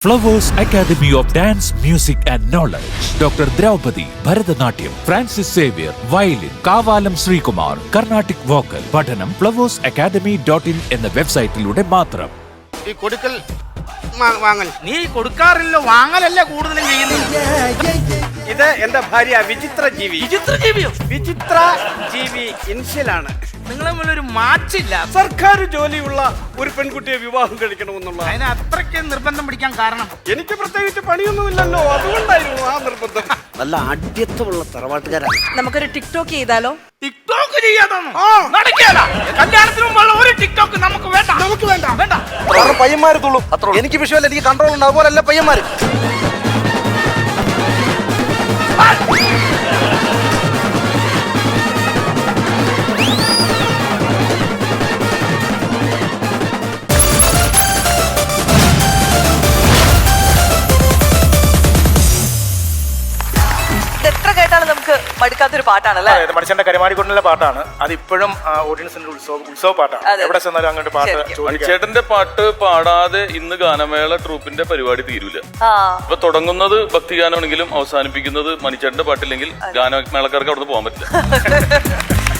Flowers Academy of Dance, Music and Knowledge. Dr. Draupadi, Bharatanatyam, Francis Xavier, Violin, Kavalam Srikumar, Carnatic Vocal. പഠനം flowersacademy.in എന്ന വെബ്സൈറ്റിലൂടെ മാത്രം. ഈ കൊടുക്കൽ വാങ്ങൽ നീ കൊടുക്കാറില്ല, വാങ്ങലല്ല കൂടുതലും ചെയ്യുന്നത്. ഇത് എന്റെ ഭാര്യ വിചിത്ര ജീവി. വിചിത്ര ജീവിയോ? വിചിത്ര ജീവി ഇൻഷ്യലാണ്. നിങ്ങളെ മുന്നിൽ ഒരു മാച്ചില്ല. സർക്കാർ ജോലിയുള്ള ഒരു പെൺകുട്ടിയെ വിവാഹം കഴിക്കണമെന്നുള്ള അതിന് അത്രയ്ക്ക് നിർബന്ധം പിടിക്കാൻ കാരണം എനിക്ക് പ്രത്യേകിച്ച് പണിയൊന്നുമില്ലല്ലോ, അതുകൊണ്ടായിരുന്നു ആ നിർബന്ധം. നല്ല ആഢ്യത്വമുള്ള തറവാട്ടുകാരാണ്. നമുക്കൊരു ടിക്ടോക്ക് ചെയ്താലോ? ടിക്ടോക്ക് ചെയ്യാതൊന്നും നടക്കില്ല. കല്യാണത്തിന് മുമ്പുള്ള ഒരു ടിക്ടോക്ക് നമുക്ക് വേണ്ട. നമുക്ക് വേണ്ട. വേണ്ട. കാരണം പയ്യന്മാര് തുള്ളൂ. എനിക്ക് വിഷയമല്ല, എനിക്ക് കൺട്രോൾ ഉണ്ട്. അതുപോലല്ല പയ്യന്മാര്. എത്ര കേട്ടാലും നമുക്ക് മടുക്കാത്തൊരു പാട്ടാണല്ലേ? മനുഷ്യന്റെ കരുമാടിക്കൊണ്ടുള്ള പാട്ടാണ്. അത് ഇപ്പോഴും ഓഡിയൻസിന്റെ ഉത്സവ പാട്ടാണ്. അതെ. എവിടെ ചെന്നാലും അങ്ങോട്ട് പാട്ട് മണിച്ചേട്ടന്റെ പാട്ട് പാടാതെ ഇന്ന് ഗാനമേള ട്രൂപ്പിന്റെ പരിപാടി തീരൂല. ഇപ്പൊ തുടങ്ങുന്നത് ഭക്തിഗാനമാണെങ്കിലും അവസാനിപ്പിക്കുന്നത് മണിച്ചേട്ടന്റെ പാട്ടില്ലെങ്കിൽ ഗാനമേളക്കാർക്ക് അവിടെ പോകാൻ പറ്റില്ല.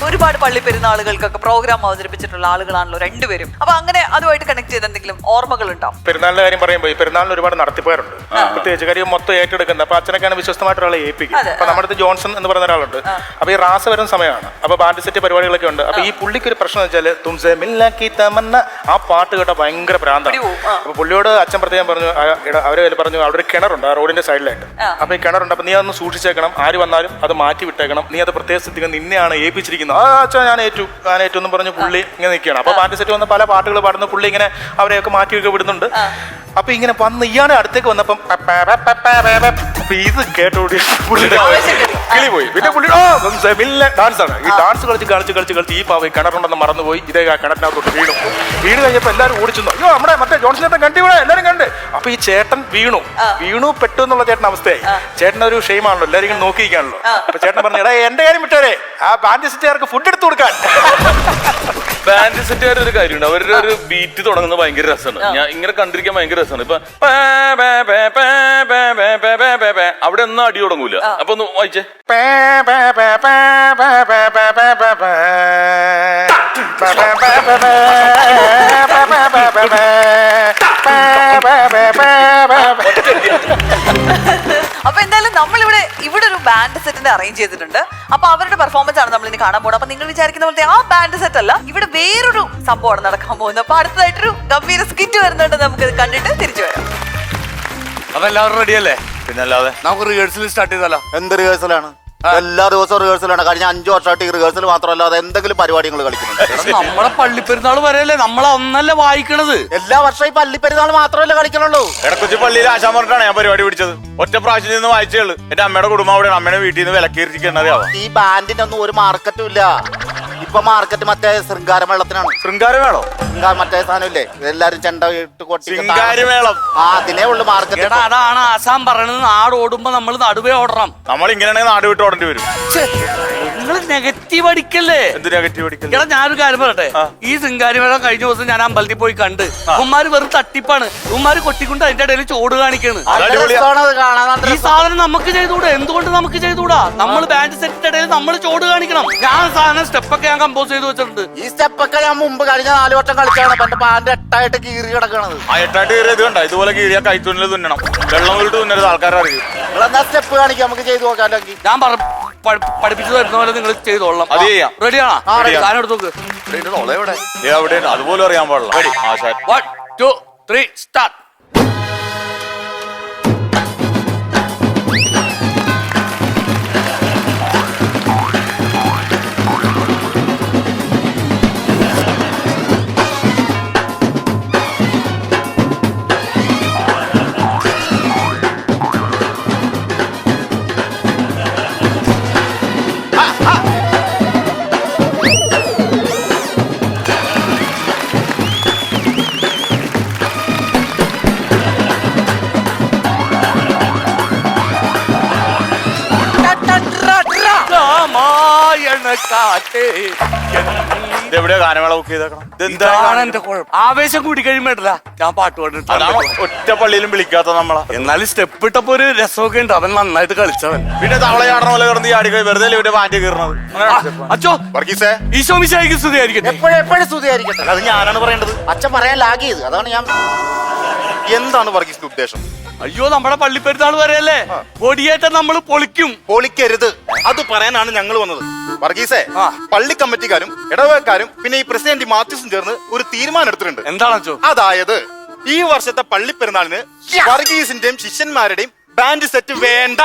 ഒരുപാട് പള്ളി പെരുന്നാളുകൾക്കൊക്കെ പ്രോഗ്രാം അവതരിപ്പിച്ചിട്ടുള്ള ആളുകളാണല്ലോ രണ്ടുപേരും. അപ്പൊ അങ്ങനെ അതുമായിട്ട് കണക്ട് ചെയ്ത് എന്തെങ്കിലും ഓർമ്മകൾ ഉണ്ടാവും? പെരുന്നാളിന്റെ കാര്യം പറയുമ്പോൾ ഈ പെരുന്നാളിന് ഒരുപാട് നടത്തിപ്പുകാരുണ്ട്. പ്രത്യേകിച്ച് കാര്യം മൊത്തം ഏറ്റെടുക്കുന്നത്. അപ്പൊ അച്ഛനൊക്കെയാണ് വിശ്വസ്തമായിട്ട് ഒരാളെ ഏൽപ്പിക്കും. അപ്പൊ നമ്മുടെ അടുത്ത് ജോൺസൺ എന്ന് പറയുന്ന ഒരാളുണ്ട്. അപ്പൊ ഈ റാസ വരുന്ന സമയമാണ്. അപ്പൊ ബാൻഡ് സെറ്റ് പരിപാടികളൊക്കെ ഉണ്ട്. അപ്പൊ ഈ പുള്ളിക്ക് ഒരു പ്രശ്നം വെച്ചാൽ തുംസെ മില്ലാക്കി തമന്ന ആ പാട്ട് കേട്ട ഭയങ്കര ഭ്രാന്താണ്. അപ്പൊ പുള്ളിയോട് അച്ഛൻ പ്രത്യേകം പറഞ്ഞു, അവരെ പറഞ്ഞു അവിടെ ഒരു കിണറുണ്ട് ആ റോഡിന്റെ സൈഡിലായിട്ട്. അപ്പൊ ഈ കിണറുണ്ട്, അപ്പൊ നീ അതൊന്ന് സൂക്ഷിച്ചേക്കണം, ആര് വന്നാലും അത് മാറ്റി വിട്ടേക്കണം, നീ അത് പ്രത്യേക സ്ഥിതിക്ക് നിന്നെയാണ് ഏൽപ്പിച്ചിരിക്കുന്നത്. അച്ഛാ ഞാൻ ഏറ്റു എന്ന് പറഞ്ഞ് പുള്ളി ഇങ്ങനെ നിൽക്കുകയാണ്. അപ്പൊ ബാൻഡ് സെറ്റ് വന്ന പല പാട്ടുകൾ പാടുന്ന പുള്ളി ഇങ്ങനെ അവരെയൊക്കെ മാറ്റിയൊക്കെ വിടുന്നുണ്ട്. അപ്പൊ ഇങ്ങനെ വന്ന് ഇയാളെ അടുത്തേക്ക് വന്നപ്പം ഇത് കേട്ടോടി കിളി പോയി. പിന്നെ പുള്ളി ഡാൻസ് ആണ്. ഈ ഡാൻസ് കളിച്ച് ഈ പാവ കിണറുണ്ടെന്ന് മറന്നുപോയി. ഇതേ കിണറ്റിനകത്തോട്ട് വീണ് കഴിഞ്ഞപ്പോ എല്ലാവരും ഓടിച്ചു. അയ്യോ നമ്മുടെ മറ്റേ ജോൺസൺ ചേട്ടൻ കണ്ടിവിടെ എല്ലാരും കണ്ട്. അപ്പൊ ഈ ചേട്ടൻ വീണു പെട്ടു എന്നുള്ള ചേട്ടൻ അവസ്ഥയായി. ചേട്ടനൊരു ഷെയിമാണല്ലോ, എല്ലാവരും ഇങ്ങനെ നോക്കിയിരിക്കാണല്ലോ. അപ്പൊ ചേട്ടൻ പറഞ്ഞു, എടാ എന്റെ കാര്യം വിട്ടേരെ, ആ ബാൻഡ് സെറ്റുകാർക്ക് ഫുഡ് എടുത്തു കൊടുക്കാൻ. ബാൻഡ് സെറ്റുകാരുടെ ഒരു കാര്യമുണ്ട്, അവരുടെ ഒരു ബീറ്റ് തുടങ്ങുന്നത് ഭയങ്കര രസമാണ്. ഞാൻ ഇങ്ങനെ കണ്ടിരിക്കാൻ ഭയങ്കര രസമാണ്. ഇപ്പൊ അവിടെ ഒന്നും അടി തുടങ്ങൂല. അപ്പൊ ഒന്ന് വായിച്ചേ. അപ്പൊ എന്തായാലും നമ്മളിവിടെ ഒരു ബാൻഡ് സെറ്റിന്റെ അറേഞ്ച് ചെയ്തിട്ടുണ്ട്. അപ്പൊ അവരുടെ പെർഫോമൻസ് ആണ് നമ്മൾ ഇനി കാണാൻ പോകുന്നത്. അപ്പൊ നിങ്ങൾ വിചാരിക്കുന്ന പോലത്തെ ആ ബാൻഡ് സെറ്റ് അല്ല, ഇവിടെ വേറൊരു സംഭവമാണ് നടക്കാൻ പോകുന്നത്. അപ്പൊ അടുത്തതായിട്ടൊരു ഗംഭീര സ്കിറ്റ് വരുന്നുണ്ട്, നമുക്ക് കണ്ടിട്ട് തിരിച്ചു വരാം. അപ്പൊ എല്ലാവരും റെഡി അല്ലേ? പിന്നെ അല്ലാതെ നമുക്ക് റിഹേഴ്സൽ സ്റ്റാർട്ട് ചെയ്താലോ? എന്ത് റിഹേഴ്സലാണ്? എല്ലാ ദിവസവും റിഹേഴ്സലാണ്. കഴിഞ്ഞ 5 വർഷമായിട്ട് ഈ റിഹേഴ്സൽ മാത്രമല്ല, അത് എന്തെങ്കിലും പരിപാടികൾ കളിക്കുന്നുണ്ട്. നമ്മളെ പള്ളിപ്പെരുന്നാൾ വരെയല്ലേ നമ്മളെ ഒന്നല്ല വായിക്കണത്. എല്ലാ വർഷവും ഈ പള്ളിപ്പെരുന്നാൾ മാത്രമല്ലേ കളിക്കണുള്ളൂ. ഇടക്കൊച്ചി പള്ളിയിൽ ആശാൻ പറഞ്ഞിട്ടാണ് ഞാൻ പരിപാടി പിടിച്ചത്. ഒറ്റ പ്രാവശ്യം നിന്ന് വായിച്ചേ ഉള്ളൂ. എന്റെ അമ്മയുടെ കുടുംബം അവിടെയാണ്. അമ്മയുടെ വീട്ടിൽ നിന്ന് വിലക്കേറിയിരിക്കുന്നത്. ഈ ബാൻഡിനൊന്നും ഒരു മാർക്കറ്റും ഇല്ല. ഇപ്പൊ മാർക്കറ്റ് മറ്റേ ശൃംഗാരം വെള്ളത്തിനാണ്. ശൃംഗാരമേളോ? മറ്റേ സാധനമില്ലേ, എല്ലാരും ചെണ്ട ഇട്ട് കൊട്ടി ശൃംഗാരമേളം. അതിനേ ഉള്ളു മാർക്കറ്റ്. അതാണ് ആസാം പറയണത്, നാട് ഓടുമ്പോ നമ്മൾ നടുവേ ഓടണം. നമ്മൾ ഇങ്ങനെയാണെങ്കിൽ നാട് വിട്ട് ഓടേണ്ടി വരും. നിങ്ങൾ നെഗറ്റീവ് അടിക്കല്ലേ? എന്ത് നെഗറ്റീവ് അടിക്കല്ലേ? എടാ ഞാനൊരു കാര്യം പറയട്ടെ, ഈ ശൃംഗാരിമേളം കഴിഞ്ഞ ദിവസം ഞാൻ അമ്പലത്തിൽ പോയി കണ്ട്. ഉമ്മാര് വെറും തട്ടിപ്പാണ്. ഉമ്മാര് കൊട്ടിക്കൊണ്ട് അതിന്റെ ഇടയിൽ ചോട് കാണിക്കാണ്. ഈ സാധനം നമുക്ക് ചെയ്തുകൂടാ? എന്തുകൊണ്ട് നമുക്ക് ചെയ്തുകൂടാ? നമ്മൾ ബാൻഡ് സെറ്റിന്റെ ഇടയിൽ നമ്മൾ ചോട് കാണിക്കണം. ഞാൻ സാധനം സ്റ്റെപ്പൊക്കെ ഞാൻ കമ്പോസ് ചെയ്ത് വെച്ചിട്ടുണ്ട്. ഈ സ്റ്റെപ്പൊക്കെ ഞാൻ മുമ്പ് കഴിഞ്ഞ 4 വർഷം കളിച്ചാണ്. എന്റെ പാന്റ് 8ആയിട്ട് കീറി കിടക്കണത്. ആ 8ആയിട്ട് കീറിയത് കണ്ട. ഇതുപോലെ കീറിയാ കൈത്തുന്നിൽ തുന്നണം. വെള്ളം വീട്ട് തുന്നരുത്, ആൾക്കാരറിയും. നിങ്ങളെന്താ സ്റ്റെപ്പ് കാണിക്കാം, നമുക്ക് ചെയ്തു നോക്കാമെങ്കിൽ. ഞാൻ പഠിപ്പിച്ചു തരുന്ന പോലെ നിങ്ങൾ ചെയ്തോളാം. അത് ചെയ്യാം. റെഡിയാണോ? സാധനം എടുത്ത് നോക്ക്. എവിടെ അതുപോലും അറിയാൻ പാടില്ല. 1 2 3 സ്റ്റാർട്ട്. ഓണക്കാറ്റേ എവിടെയാ ഗാനമേള ബുക്ക് ചെയ്തേക്കണം? ഇതാണ് എന്റെ കുഴപ്പം. ആവേശം കൂടി കഴിയുമ്പോഴല്ല ഞാൻ പാട്ട് അതാണ് പാടിട്ട് ഒറ്റ പള്ളിയിലും വിളിക്കാത്ത നമ്മളെ. എന്നാലും സ്റ്റെപ്പ് ഇട്ടപ്പോ ഒരു രസമൊക്കെ ഉണ്ട്. അവൻ നന്നായിട്ട് കളിച്ചവൻ. പിന്നെ തവളയാടണ പോലെ കിടന്ന് ചാടി വെറുതെ ഇവന്റെ പാൻറ് കീറണത്. അച്ചോ വർഗീസേ, ഈശോ മിശിഹായ്ക്ക് സ്തുതിയായിരിക്കട്ടെ. എപ്പോഴും സ്തുതിയായിരിക്കട്ടെ. അത് ഞാനാണ് പറയേണ്ടത്. അച്ഛൻ പറയാൻ ലാഗ് ചെയ്ത്, അതാണ് ഞാൻ. എന്താണ് വർഗീസിന്റെ ഉദ്ദേശം? അയ്യോ നമ്മുടെ പള്ളിപ്പെരുന്നാൾ വരെയല്ലേ, കൊടിയേറ്റം നമ്മൾ പൊളിക്കും. പൊളിക്കരുത്, അത് പറയാനാണ് ഞങ്ങൾ വന്നത്. വർഗീസേ, പള്ളി കമ്മിറ്റിക്കാരും ഇടവകക്കാരും പിന്നെ ഈ പ്രസിഡന്റ് മാത്യൂസും ചേർന്ന് ഒരു തീരുമാനം എടുത്തിട്ടുണ്ട്. എന്താണോ? അതായത് ഈ വർഷത്തെ പള്ളി പെരുന്നാളിന് വർഗീസിന്റെയും ശിഷ്യന്മാരുടെയും ബാൻഡ് സെറ്റ് വേണ്ട.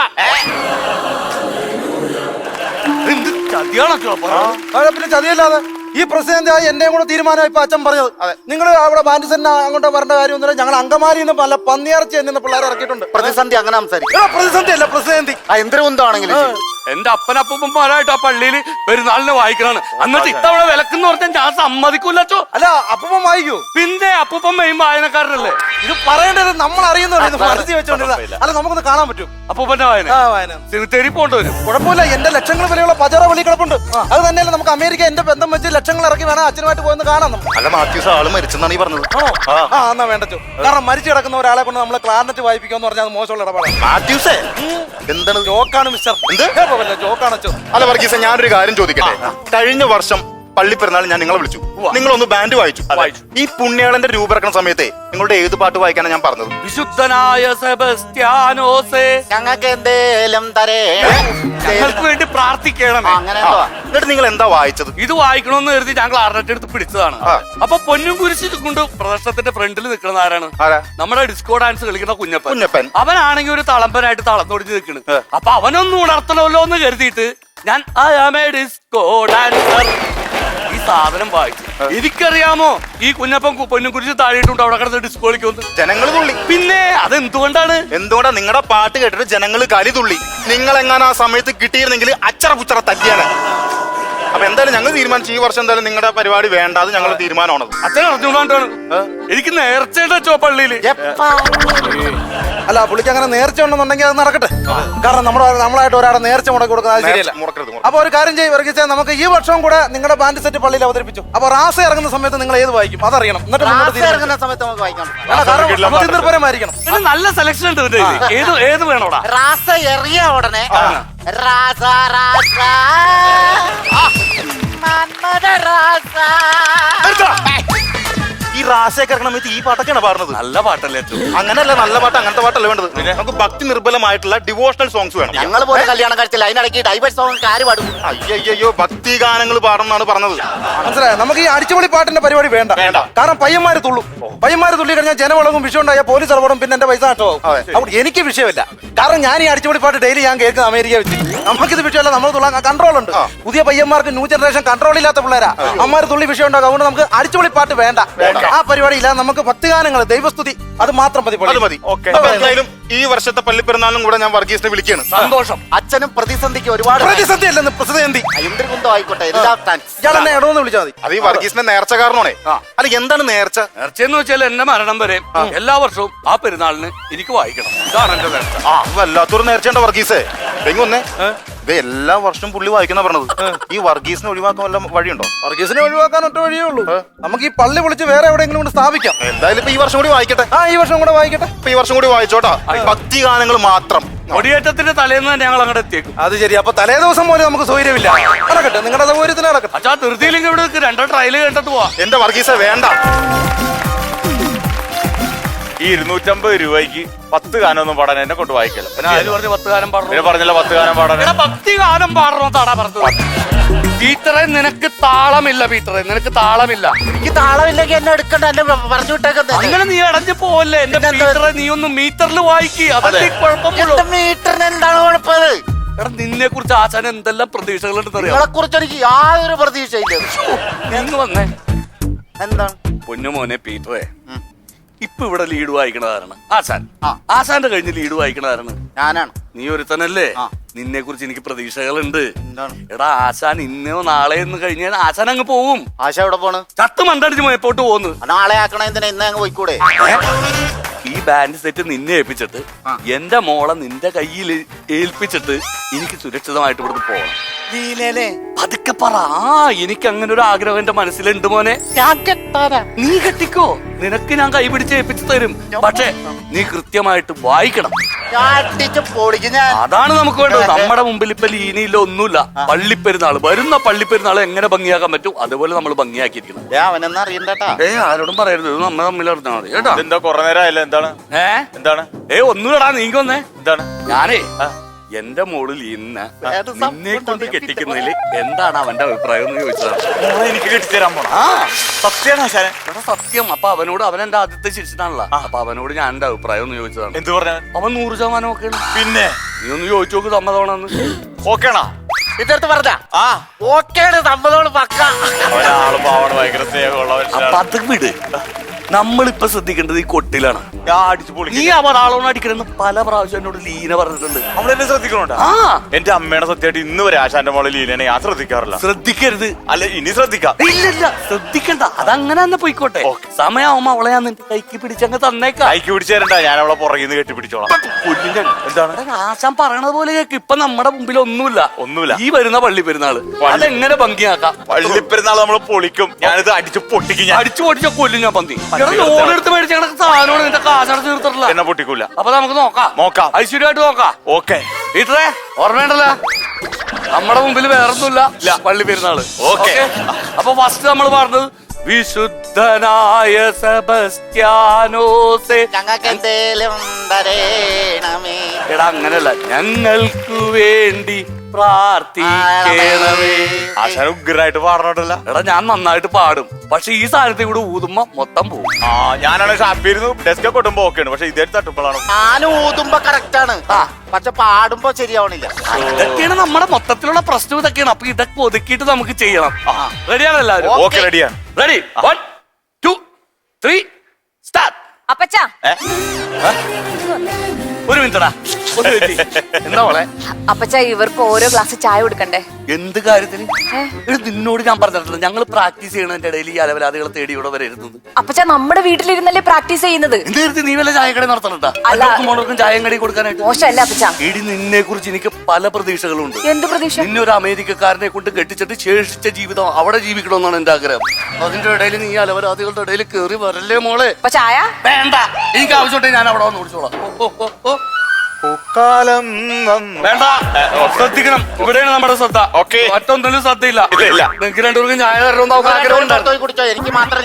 ചതിയാണോ? പിന്നെ ചതിയല്ലാതെ ഈ പ്രസിഡന്റ് എന്റെയും കൂടെ തീരുമാനം ഇപ്പൊ അച്ഛൻ പറഞ്ഞത്. നിങ്ങൾ അവിടെ ബാൻഡ് സെറ്റ് അങ്ങോട്ട് വരേണ്ട കാര്യമൊന്നുമില്ല. ഞങ്ങൾ അങ്കമാലിയിൽ നിന്ന് പല പന്നിയിറച്ചി നിന്ന് പിള്ളേരെ ഇറക്കിയിട്ടുണ്ട്. പ്രതിസന്ധി അങ്ങനെ സംസാരിക്കും. പ്രതിസന്ധി അല്ല, പ്രതിസന്ധി. എന്തിനാണെങ്കിലും എന്റെ അപ്പനപ്പൂപ്പന്മാരായിട്ട് ആ പള്ളിയിൽ പെരുന്നാളിന് വായിക്കണാണ്. എന്നിട്ട് ഇത്തവണ വിലക്കെന്ന് പറഞ്ഞാൽ ഞാൻ സമ്മതിക്കൂല്ലോ. അല്ല, അപ്പൂപ്പൻ വായിക്കൂ. പിന്നെ അപ്പൂപ്പൻ മെയിൻ വായനക്കാരനല്ലേ. ഇത് പറയേണ്ടത് നമ്മൾ അറിയുന്നില്ല, മനസ്സിൽ വെച്ചോണ്ടിരുന്ന. അല്ല, നമുക്കൊന്ന് കാണാൻ പറ്റും അപ്പൂപ്പന്റെ വായന. സിമിത്തേരി പോകേണ്ടി വരും. കുഴപ്പമില്ല, എന്റെ ലക്ഷങ്ങൾ വിലയുള്ള പചറ വെളി കിടപ്പുണ്ട്. അത് തന്നെയല്ല, നമുക്ക് അമേരിക്ക എന്റെ ബന്ധം വെച്ച് ലക്ഷങ്ങൾ ഇറക്കി വേണം അച്ഛനുമായിട്ട് പോയെന്ന് കാണാം. അല്ല, മാത്യൂസ് ആള് മരിച്ചെന്നാണ് ഈ പറഞ്ഞത്. എന്നാ വേണ്ടോ, കാരണം മരിച്ചു കിടക്കുന്ന ഒരാളെ കൊണ്ട് നമ്മളെ ക്ലാരനറ്റ് വായിപ്പിക്കാന്ന് പറഞ്ഞാൽ അത് മോശമുള്ള ഇടപാടാണ്. മാത്യൂസേ, എന്താണ് ജോക്കാണ് മിസ്റ്റർ. ജോക്കാണ് അച്ഛൻ. അല്ല വർഗീസ, ഞാനൊരു കാര്യം ചോദിക്കട്ടെ. കഴിഞ്ഞ വർഷം പള്ളി പെരുന്നാൾ ഞാൻ നിങ്ങളെ വിളിച്ചു, നിങ്ങളൊന്ന് ബാൻഡ് വായിച്ചു. ഈ പുണ്യാളന്റെ രൂപറക്കണ സമയത്തെ നിങ്ങളുടെ ഏത് പാട്ട് വായിക്കാനാണ് ഞാൻ പറഞ്ഞത്? വിശുദ്ധനായ സെബസ്ത്യാനോസേ, ഞങ്ങൾക്ക് എന്തേലും തരേ, ഞങ്ങൾക്ക് വേണ്ടി പ്രാർത്ഥിക്കണം. അങ്ങനെ എന്നിട്ട് നിങ്ങൾ എന്താ വായിച്ചത്? ഇത് വായിക്കണമെന്ന് കരുതി ഞങ്ങൾ ആറിനെട്ട് എടുത്ത് പിടിച്ചതാണ്. അപ്പൊ പൊന്നും കുരിശ് കൊണ്ട് പ്രദർശനത്തിന്റെ ഫ്രണ്ടിൽ നിൽക്കുന്നത് ആരാണ്? നമ്മുടെ ഡിസ്കോ ഡാൻസ് കളിക്കുന്ന കുഞ്ഞപ്പൻ. അവനാണെങ്കിൽ ഒരു തളമ്പനായിട്ട് തളന്നൊടിച്ച് നിൽക്കണ്. അപ്പൊ അവനൊന്നും ഉണർത്തണമല്ലോ എന്ന് കരുതിയിട്ട് ഞാൻ ഡിസ്കോ ഡാൻസർ ഈ സാധനം വായിച്ചു. എനിക്കറിയാമോ ഈ കുഞ്ഞപ്പൻ പൊന്നും കുരിശ് താഴെയിട്ടുണ്ട് അവിടെ കിടന്ന് ഡിസ്കോ കളിക്കുമെന്ന്. ജനങ്ങൾ തുള്ളി. പിന്നെ അതെന്തുകൊണ്ടാണ്? എന്തുകൊണ്ടാ നിങ്ങളുടെ പാട്ട് കേട്ടിട്ട് ജനങ്ങൾ കലി തുള്ളി. നിങ്ങൾ എങ്ങാനും ആ സമയത്ത് കിട്ടിയിരുന്നെങ്കിൽ അച്ചറ പുച്ചറ തല്ലിയാണ്. അപ്പൊ എന്തായാലും ഞങ്ങൾ തീരുമാനിച്ചു ഈ വർഷം എന്തായാലും നിങ്ങളുടെ പരിപാടി വേണ്ട, അത് ഞങ്ങളുടെ തീരുമാനമാണത്. അച്ഛൻ അറിഞ്ഞുകൊണ്ടാണ്. എനിക്ക് നേർച്ചയുടെ വെച്ചോ പള്ളിയില്. അല്ല, പുള്ളിക്ക് അങ്ങനെ നേർച്ച ഉണ്ടെന്നുണ്ടെങ്കിൽ അത് നടക്കട്ടെ. കാരണം നമ്മളായിട്ട് ഒരാളെ നേർച്ച മുടക്കി കൊടുക്കുന്നത് ശരിയല്ല. അപ്പൊ ഒരു കാര്യം ചെയ്യും വർഗീസ്, നമുക്ക് ഈ വർഷവും കൂടെ നിങ്ങളുടെ ബാൻഡ് സെറ്റ് പള്ളിയിൽ അവതരിപ്പിച്ചു. അപ്പൊ റാസ ഇറങ്ങുന്ന സമയത്ത് നിങ്ങൾ ഏത് വായിക്കും അതറിയണം. എന്നിട്ട് നിർഭരമായിരിക്കണം. പിന്നെ നല്ല സെലക്ഷൻ ഉണ്ട്. ഏത് വേണോടാ? റാസ എറിയ ഉടനെ ഈ റാസയൊക്കെ ഇറങ്ങണ സമയത്ത് ഈ പാട്ടൊക്കെയാണ് പാടുന്നത്. നല്ല പാട്ടല്ലേ? അങ്ങനെയല്ല, നല്ല പാട്ട് അങ്ങനത്തെ പാട്ടല്ല വേണ്ടത്. നമുക്ക് ഭക്തി നിർബലമായിട്ടുള്ള ഡിവോഷണൽ സോങ്സ് വേണം. ഞങ്ങൾ പോലെ കല്യാണം കഴിച്ചില്ല, അതിനിടയ്ക്ക് ഡൈവേഴ്സ് സോങ് ആര് പാടും? അയ്യോ, ഭക്തി ഗാനങ്ങൾ പാടുന്നാണ് പറഞ്ഞത്. മനസ്സിലായോ? നമുക്ക് ഈ അടിച്ചുപൊളി പാട്ടിന്റെ പരിപാടി വേണ്ട. കാരണം പയ്യന്മാര് തുള്ളും. പയ്യന്മാര് തുള്ളി കഴിഞ്ഞാൽ ജനവളവും വിഷയം ഉണ്ടായാൽ പോലീസ് ഇടപെടും, പിന്നെ എന്റെ പൈസ നഷ്ടമാവും. അവിടെ എനിക്ക് വിഷയമില്ല. കാരണം ഞാൻ ഈ അടിച്ചുപൊളി പാട്ട് ഡെയിലി ഞാൻ കേൾക്കുന്ന അമേരിക്ക വെച്ച്. നമുക്കിത് വിഷയമല്ല, നമ്മൾ തുള്ളാൻ കൺട്രോൾ ഉണ്ട്. പുതിയ പയ്യന്മാർക്ക് ന്യൂ ജനറേഷൻ കൺട്രോൾ ഇല്ലാത്ത പിള്ളേരാ. അമ്മമാര് തുള്ളി വിഷയം ഉണ്ടാകും. അതുകൊണ്ട് നമുക്ക് അടിച്ചുപൊളി പാട്ട് വേണ്ട. ആ പരിപാടി ഇല്ല. നമുക്ക് ഭക്തിഗാനങ്ങൾ, ദൈവസ്തുതി, അത് മാത്രം മതി. എന്തായാലും ഈ വർഷത്തെ പള്ളിപ്പെരുന്നാളിനും കൂടെ ഞാൻ വർഗീസിനെ വിളിക്കുകയാണ്. സന്തോഷം. അച്ഛനും പ്രതിസന്ധിക്ക് ഒരുപാട് പ്രതിസന്ധി അല്ലെന്ന്, പ്രതിസന്ധി ആയിക്കോട്ടെ. ഇയാൾ എന്നെ ഇടവെന്ന് വിളിച്ചാൽ മതി. അത് ഈ വർഗീസിന്റെ നേർച്ച കാരണമാണേ. അല്ല, എന്താണ് നേർച്ച? നേർച്ചയെന്ന് വെച്ചാൽ എന്റെ മരണം വരെ എല്ലാ വർഷവും ആ പെരുന്നാളിന് എനിക്ക് വായിക്കണം. ഇതാണ് എന്റെ നേർച്ച. വല്ലാത്തൊരു നേർച്ചയുണ്ട് വർഗീസേ. എങ്ങൊന്നേ ഇത് എല്ലാ വർഷവും പുള്ളി വായിക്കുന്ന പറഞ്ഞത്. ഈ വർഗീസിനെ ഒഴിവാക്കാൻ വല്ല വഴിയുണ്ടോ? വർഗീസിനെ ഒഴിവാക്കാൻ ഒറ്റ വഴിയേ ഉള്ളൂ. നമുക്ക് ഈ പള്ളി വിളിച്ച് വേറെ എവിടെയെങ്കിലും കൊണ്ട് സ്ഥാപിക്കാം. എന്തായാലും ഇപ്പൊ ഈ വർഷം കൂടി വായിക്കട്ടെ. ഈ വർഷം കൂടെ വായിക്കട്ടെ. ഇപ്പൊ ഈ വർഷം കൂടി വായിച്ചോട്ടാ. ഭക്തി ഗാനങ്ങൾ മാത്രം. കൊടിയേറ്റത്തിന്റെ തലേന്ന് തന്നെ ഞങ്ങൾ അങ്ങോട്ട് എത്തിയേക്കും. അത് ശരി. അപ്പൊ തലേ ദിവസം പോലെ നമുക്ക് സൗകര്യമില്ല. നടക്കട്ടെ, നിങ്ങളുടെ സൗകര്യത്തിന് നടക്കട്ടെ. അച്ഛാ ധൃതിയില്ലെങ്കിൽ ഇവിടെ രണ്ടോ ട്രയൽ കേട്ടിട്ട് പോവാ. എന്റെ വർഗീസ വേണ്ട. ഈ 250 രൂപയ്ക്ക് 10 ഗാനമൊന്നും പാടാൻ എന്നെ കൊണ്ട് വായിക്കല. 10 ഗാനം പാടണം പറഞ്ഞില്ല 10 ഗാനം പാടാൻ. ഭക്തി ഗാനം പാടണോ താടാ പറഞ്ഞത്? പീറ്ററെ നിനക്ക് താളമില്ല. പീറ്ററെ നിനക്ക് താളമില്ല. എനിക്ക് താളമില്ലെങ്കിൽ എന്നെ എടുക്കണ്ട, എന്നെ പറഞ്ഞു വിട്ടേക്കുന്നത്. അങ്ങനെ നീ അടഞ്ഞു പോവല്ലേ എന്റെ പീറ്ററെ. നീ ഒന്ന് മീറ്ററിൽ വായിക്ക്. അതല്ലേ കുഴപ്പമുള്ളൂ. മീറ്ററിന് എന്താണ് കുഴപ്പത്? എടാ നിന്നെ കുറിച്ച് ആശാൻ എന്തെല്ലാം പ്രതീക്ഷകളുണ്ടെന്ന് അറിയാം. നിങ്ങളെ കുറിച്ച് എനിക്ക് യാതൊരു പ്രതീക്ഷയില്ല. എന്ന് വന്നേ. എന്താണ് പൊന്നുമോനെ പീറ്ററെ, ഇപ്പൊ ഇവിടെ ലീഡ് വായിക്കണതാരാണ്? ആശാൻ. ആശാന്റെ കഴിഞ്ഞ് ലീഡ് വായിക്കണതാരാണ്? ഞാനാണ്. നീ ഒരുത്തനല്ലേ? നിന്നെ കുറിച്ച് എനിക്ക് പ്രതീക്ഷകളുണ്ട്. എടാ ആശാൻ ഇന്നോ നാളെ എന്ന് കഴിഞ്ഞാൽ ആശാൻ അങ്ങ് പോവും. ആശ എവിടെ പോണ്? ചത്ത് മണ്ടടിച്ച് എപ്പോട്ട് പോന്ന്. നാളെ ആക്കണ എന്തിനാ ഇന്ന് അങ്ങ് പോയിക്കൂടെ? ഈ ബാൻഡ് സെറ്റ് നിന്നെ ഏൽപ്പിച്ചിട്ട് എന്റെ മോളെ നിന്റെ കയ്യിൽ ഏൽപ്പിച്ചിട്ട് എനിക്ക് സുരക്ഷിതമായിട്ട് ഇവിടുന്ന് പോകണം. പതുക്കെ പറ. എനിക്ക് അങ്ങനെ ഒരു ആഗ്രഹം എന്റെ മനസ്സിലുണ്ട് മോനെ. നീ കെട്ടിക്കോ, നിനക്ക് ഞാൻ കൈ പിടിച്ച് ഏൽപ്പിച്ചു തരും. പക്ഷെ നീ കൃത്യമായിട്ട് വായിക്കണം. അതാണ് നമുക്ക് വേണ്ടത്. നമ്മുടെ മുമ്പിൽ ഇപ്പൊ ലീനയില്ല, ഒന്നുമില്ല. പള്ളിപ്പെരുന്നാള് വരുന്ന പള്ളിപ്പെരുന്നാള് എങ്ങനെ ഭംഗിയാക്കാൻ പറ്റും അതുപോലെ നമ്മൾ ഭംഗിയാക്കിയിരിക്കണം. അവനെന്നാ അറിയണ്ടട്ടാ. ആരോടും പറയരുത്, ഇത് നമ്മ തമ്മിൽ അറിഞ്ഞാൽ മതി കേട്ടോ. എന്താ കുറെ നേരം ആയല്ലോ, എന്താണ് എന്താണ്? ഒന്നുമില്ലടാ, നീങ്ങി വന്നേ. എന്താണ്? ഞാനേ എന്റെ മോളിൽ ഇന്ന് നിന്നെ കൊണ്ട് കെട്ടിക്കുന്നതിൽ എന്താണ് അവന്റെ അഭിപ്രായം എന്ന് ചോദിച്ചതാണ്. എനിക്ക് കെട്ടിത്തരാൻ പോണ സത്യമാണ് സത്യം. അപ്പൊ അവനോട്, അവൻ എന്റെ ആദ്യത്തെ ശിഷ്യനാണല്ലോ, അപ്പൊ അവനോട് ഞാൻ എന്റെ അഭിപ്രായം എന്ന് ചോദിച്ചതാണ്. എന്ത് പറഞ്ഞ? അവൻ 100% ഒക്കെയാണ്. പിന്നെ നീ ഒന്ന് ചോദിച്ചു നോക്ക് സമ്മതമാണെന്ന്. ഓക്കേണാ? ഇതെടുത്ത് പറഞ്ഞ ഓക്കേണ്, സമ്മതോട് പക്ക. ഒരാള് പാവണ്, ഭയങ്കര സ്നേഹമുള്ള അപ്പൊ അത് വിട്. നമ്മളിപ്പൊ ശ്രദ്ധിക്കേണ്ടത് ഈ കൊട്ടിലാണ്. നീ അവളാളോന്ന് അടിക്കണമെന്ന് പല പ്രാവശ്യം എന്നോട് ലീന പറഞ്ഞിട്ടുണ്ട്. അവളെന്നെ ശ്രദ്ധിക്കണോട്ടാ. എന്റെ അമ്മയുടെ സത്യമായിട്ട് ഇന്ന് വരെ ആശാന്റെ മോളെ ലീലനെ ഞാൻ ശ്രദ്ധിക്കാറില്ല. ശ്രദ്ധിക്കരുത്. അല്ല, ഇനി ശ്രദ്ധിക്കാം. ഇല്ല, ശ്രദ്ധിക്കണ്ട. അതങ്ങനെ തന്നെ പോയിക്കോട്ടെ. സമയമാവുമ്പോ അവളെ ഞാൻ നിന്റെ കൈക്ക് പിടിച്ചങ്ങ് തന്നേക്കാം. കൈക്ക് പിടിച്ചു തരണ്ട, ഞാൻ അവളെ പുറകിൽ നിന്ന് കെട്ടിപ്പിടിച്ചോളാം. എന്താണ് ആശാൻ പറയണത് പോലെ കേക്ക്. ഇപ്പൊ നമ്മുടെ മുമ്പിൽ ഒന്നുമില്ല. ഈ വരുന്ന പള്ളി പെരുന്നാള് അതെങ്ങനെ ഭംഗിയാക്കാം. പള്ളി പെരുന്നാൾ നമ്മൾ പൊളിക്കും. ഞാനിത് അടിച്ചു പൊട്ടിക്കും. ഞാൻ അടിച്ചു പൊട്ടിച്ച കൊല്ലും ഞാൻ. പന്തി ലോൺ എടുത്ത് മേടിച്ച സാധനമാണ് നിന്റെ കാശടച്ച് തീർത്തിട്ടില്ല. എന്നെ പൊട്ടിക്കൂല. അപ്പൊ നമുക്ക് നോക്കാം. ഐശ്വര്യമായിട്ട് നോക്കാം. ഓക്കെ. ഇത്രേ ഓർമ്മയുണ്ടല്ലോ, നമ്മുടെ മുമ്പിൽ വേറൊന്നുമില്ല. പള്ളി പെരുന്നാള്. ഓക്കെ. അപ്പൊ ഫസ്റ്റ് നമ്മൾ പറഞ്ഞത് വിശുദ്ധനായ സെബസ്ത്യാനോസേ, ഞങ്ങൾക്ക് എന്തേലും തരേണമേ. എടാ അങ്ങനല്ല, ഞങ്ങൾക്ക് വേണ്ടി പ്രാർത്ഥിക്കണമേ. ആശാൻ ഉഗ്രായിട്ട് പാടണോട്ടല്ല. എടാ ഞാൻ നന്നായിട്ട് പാടും, പക്ഷെ ഈ സാധനത്തിൽ കൂടെ ഊതുമ്പോ മൊത്തം പോകും. ഞാനാണ് ഷാപ്പിരുന്ന് ഡെസ്ക് കൊട്ടുമ്പോ ഓക്കെയാണ്, പക്ഷെ ഇതേ തട്ടുമ്പോഴാണ്. ഞാൻ ഊതുമ്പോ കറക്റ്റ് ആണ്, പക്ഷെ പാടുമ്പോ ശരിയാവണില്ല. ഇതൊക്കെയാണ് നമ്മുടെ മൊത്തത്തിലുള്ള പ്രശ്നം. ഇതൊക്കെയാണ്. അപ്പൊ ഇതൊക്കെ ഒതുക്കിയിട്ട് നമുക്ക് ചെയ്യണം. റെഡിയാണ് എല്ലാവരും? ഓക്കെ, റെഡിയാണ്. Ready 1 2 3 start. അപ്പച്ചാ ഒരു മിനിറ്റടാ, എന്താ മോളെ? അപ്പച്ചാ ഇവർക്ക് ഓരോ ഗ്ലാസ് ചായ കൊടുക്കണ്ടേ? എന്ത് കാര്യത്തിന്? നിന്നോട് ഞാൻ പറഞ്ഞിട്ടില്ല ഞങ്ങൾ പ്രാക്ടീസ് ചെയ്യണതിന്റെ ഇടയിൽ ഈ അലവലാദികളെ തേടി ഇവിടെ വരെ ഇരുന്നത്. അപ്പച്ചാ നമ്മുടെ വീട്ടിലിരുന്നല്ലേ പ്രാക്ടീസ് ചെയ്യുന്നത്. എന്ത് നീ വല്ല ചായക്കട നടത്തണട്ടാ? മോളർക്കും ചായം കടി കൊടുക്കാനായിട്ട്. മോശമല്ല അപ്പച്ചാ. എടി നിന്നെ കുറിച്ച് എനിക്ക് പല പ്രതീക്ഷകളുണ്ട്. എന്ത് പ്രതീക്ഷ? നിന്നെ ഒരു അമേരിക്കക്കാരനെ കൊണ്ട് കെട്ടിച്ചിട്ട് ശേഷിച്ച ജീവിതം അവിടെ ജീവിക്കണമെന്നാണ് എന്റെ ആഗ്രഹം. അതിന്റെ ഇടയിൽ നീ അലവലാദികളുടെ ഇടയിൽ കയറി വരല്ലേ മോളെ. ചായ വേണ്ട, എനിക്ക് ആവശ്യമുണ്ടെങ്കിൽ ഞാൻ അവിടെ വന്ന് കുടിച്ചോളാം. പൂക്കാലം വേണ്ട, ശ്രദ്ധിക്കണം. ഇവിടെയാണ് നമ്മുടെ ശ്രദ്ധ. ഓക്കെ. മറ്റൊന്നിലും ശ്രദ്ധയില്ല. നിങ്ങൾക്ക് രണ്ടുപേർക്കും ചായ തരണമെന്ന് ആഗ്രഹം കുടിച്ചോ, എനിക്ക് മാത്രം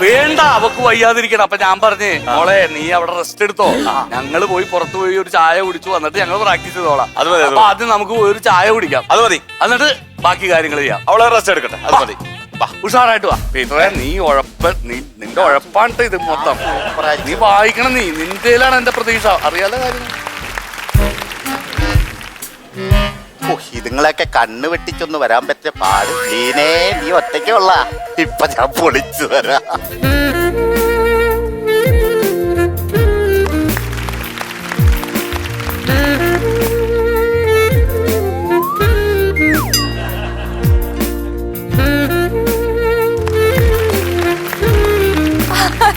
വേണ്ട. അവക്ക് വയ്യാതിരിക്കണം. അപ്പൊ ഞാൻ പറഞ്ഞേ മോളെ നീ അവിടെ റെസ്റ്റ് എടുത്തോ, ഞങ്ങള് പോയി പുറത്തു പോയി ഒരു ചായ കുടിച്ചു വന്നിട്ട് ഞങ്ങൾ പ്രാക്ടീസ് ചെയ്തോളാം. അപ്പൊ ആദ്യം നമുക്ക് ഒരു ചായ കുടിക്കാം. അത് മതി. എന്നിട്ട് ബാക്കി കാര്യങ്ങൾ ചെയ്യാം. അവളെ റെസ്റ്റ് എടുക്കട്ടെ. അത് മതി. ഉഷാറായിട്ട് വാ. പീറ്ററെ നീ നിന്റെ ഉഴപ്പാണ്ട് ഇത് മൊത്തം. നീ വായിക്കണം. നിന്റെയിലാണ് എന്റെ പ്രതീക്ഷ. അറിയാലോ കാര്യം. ഇതുങ്ങളൊക്കെ കണ്ണ് വെട്ടിച്ചൊന്ന് വരാൻ പറ്റിയ പാട്. ലീനേ നീ ഒറ്റയ്ക്കുള്ള ഇപ്പൊ ഞാൻ പൊളിച്ചു തരാം.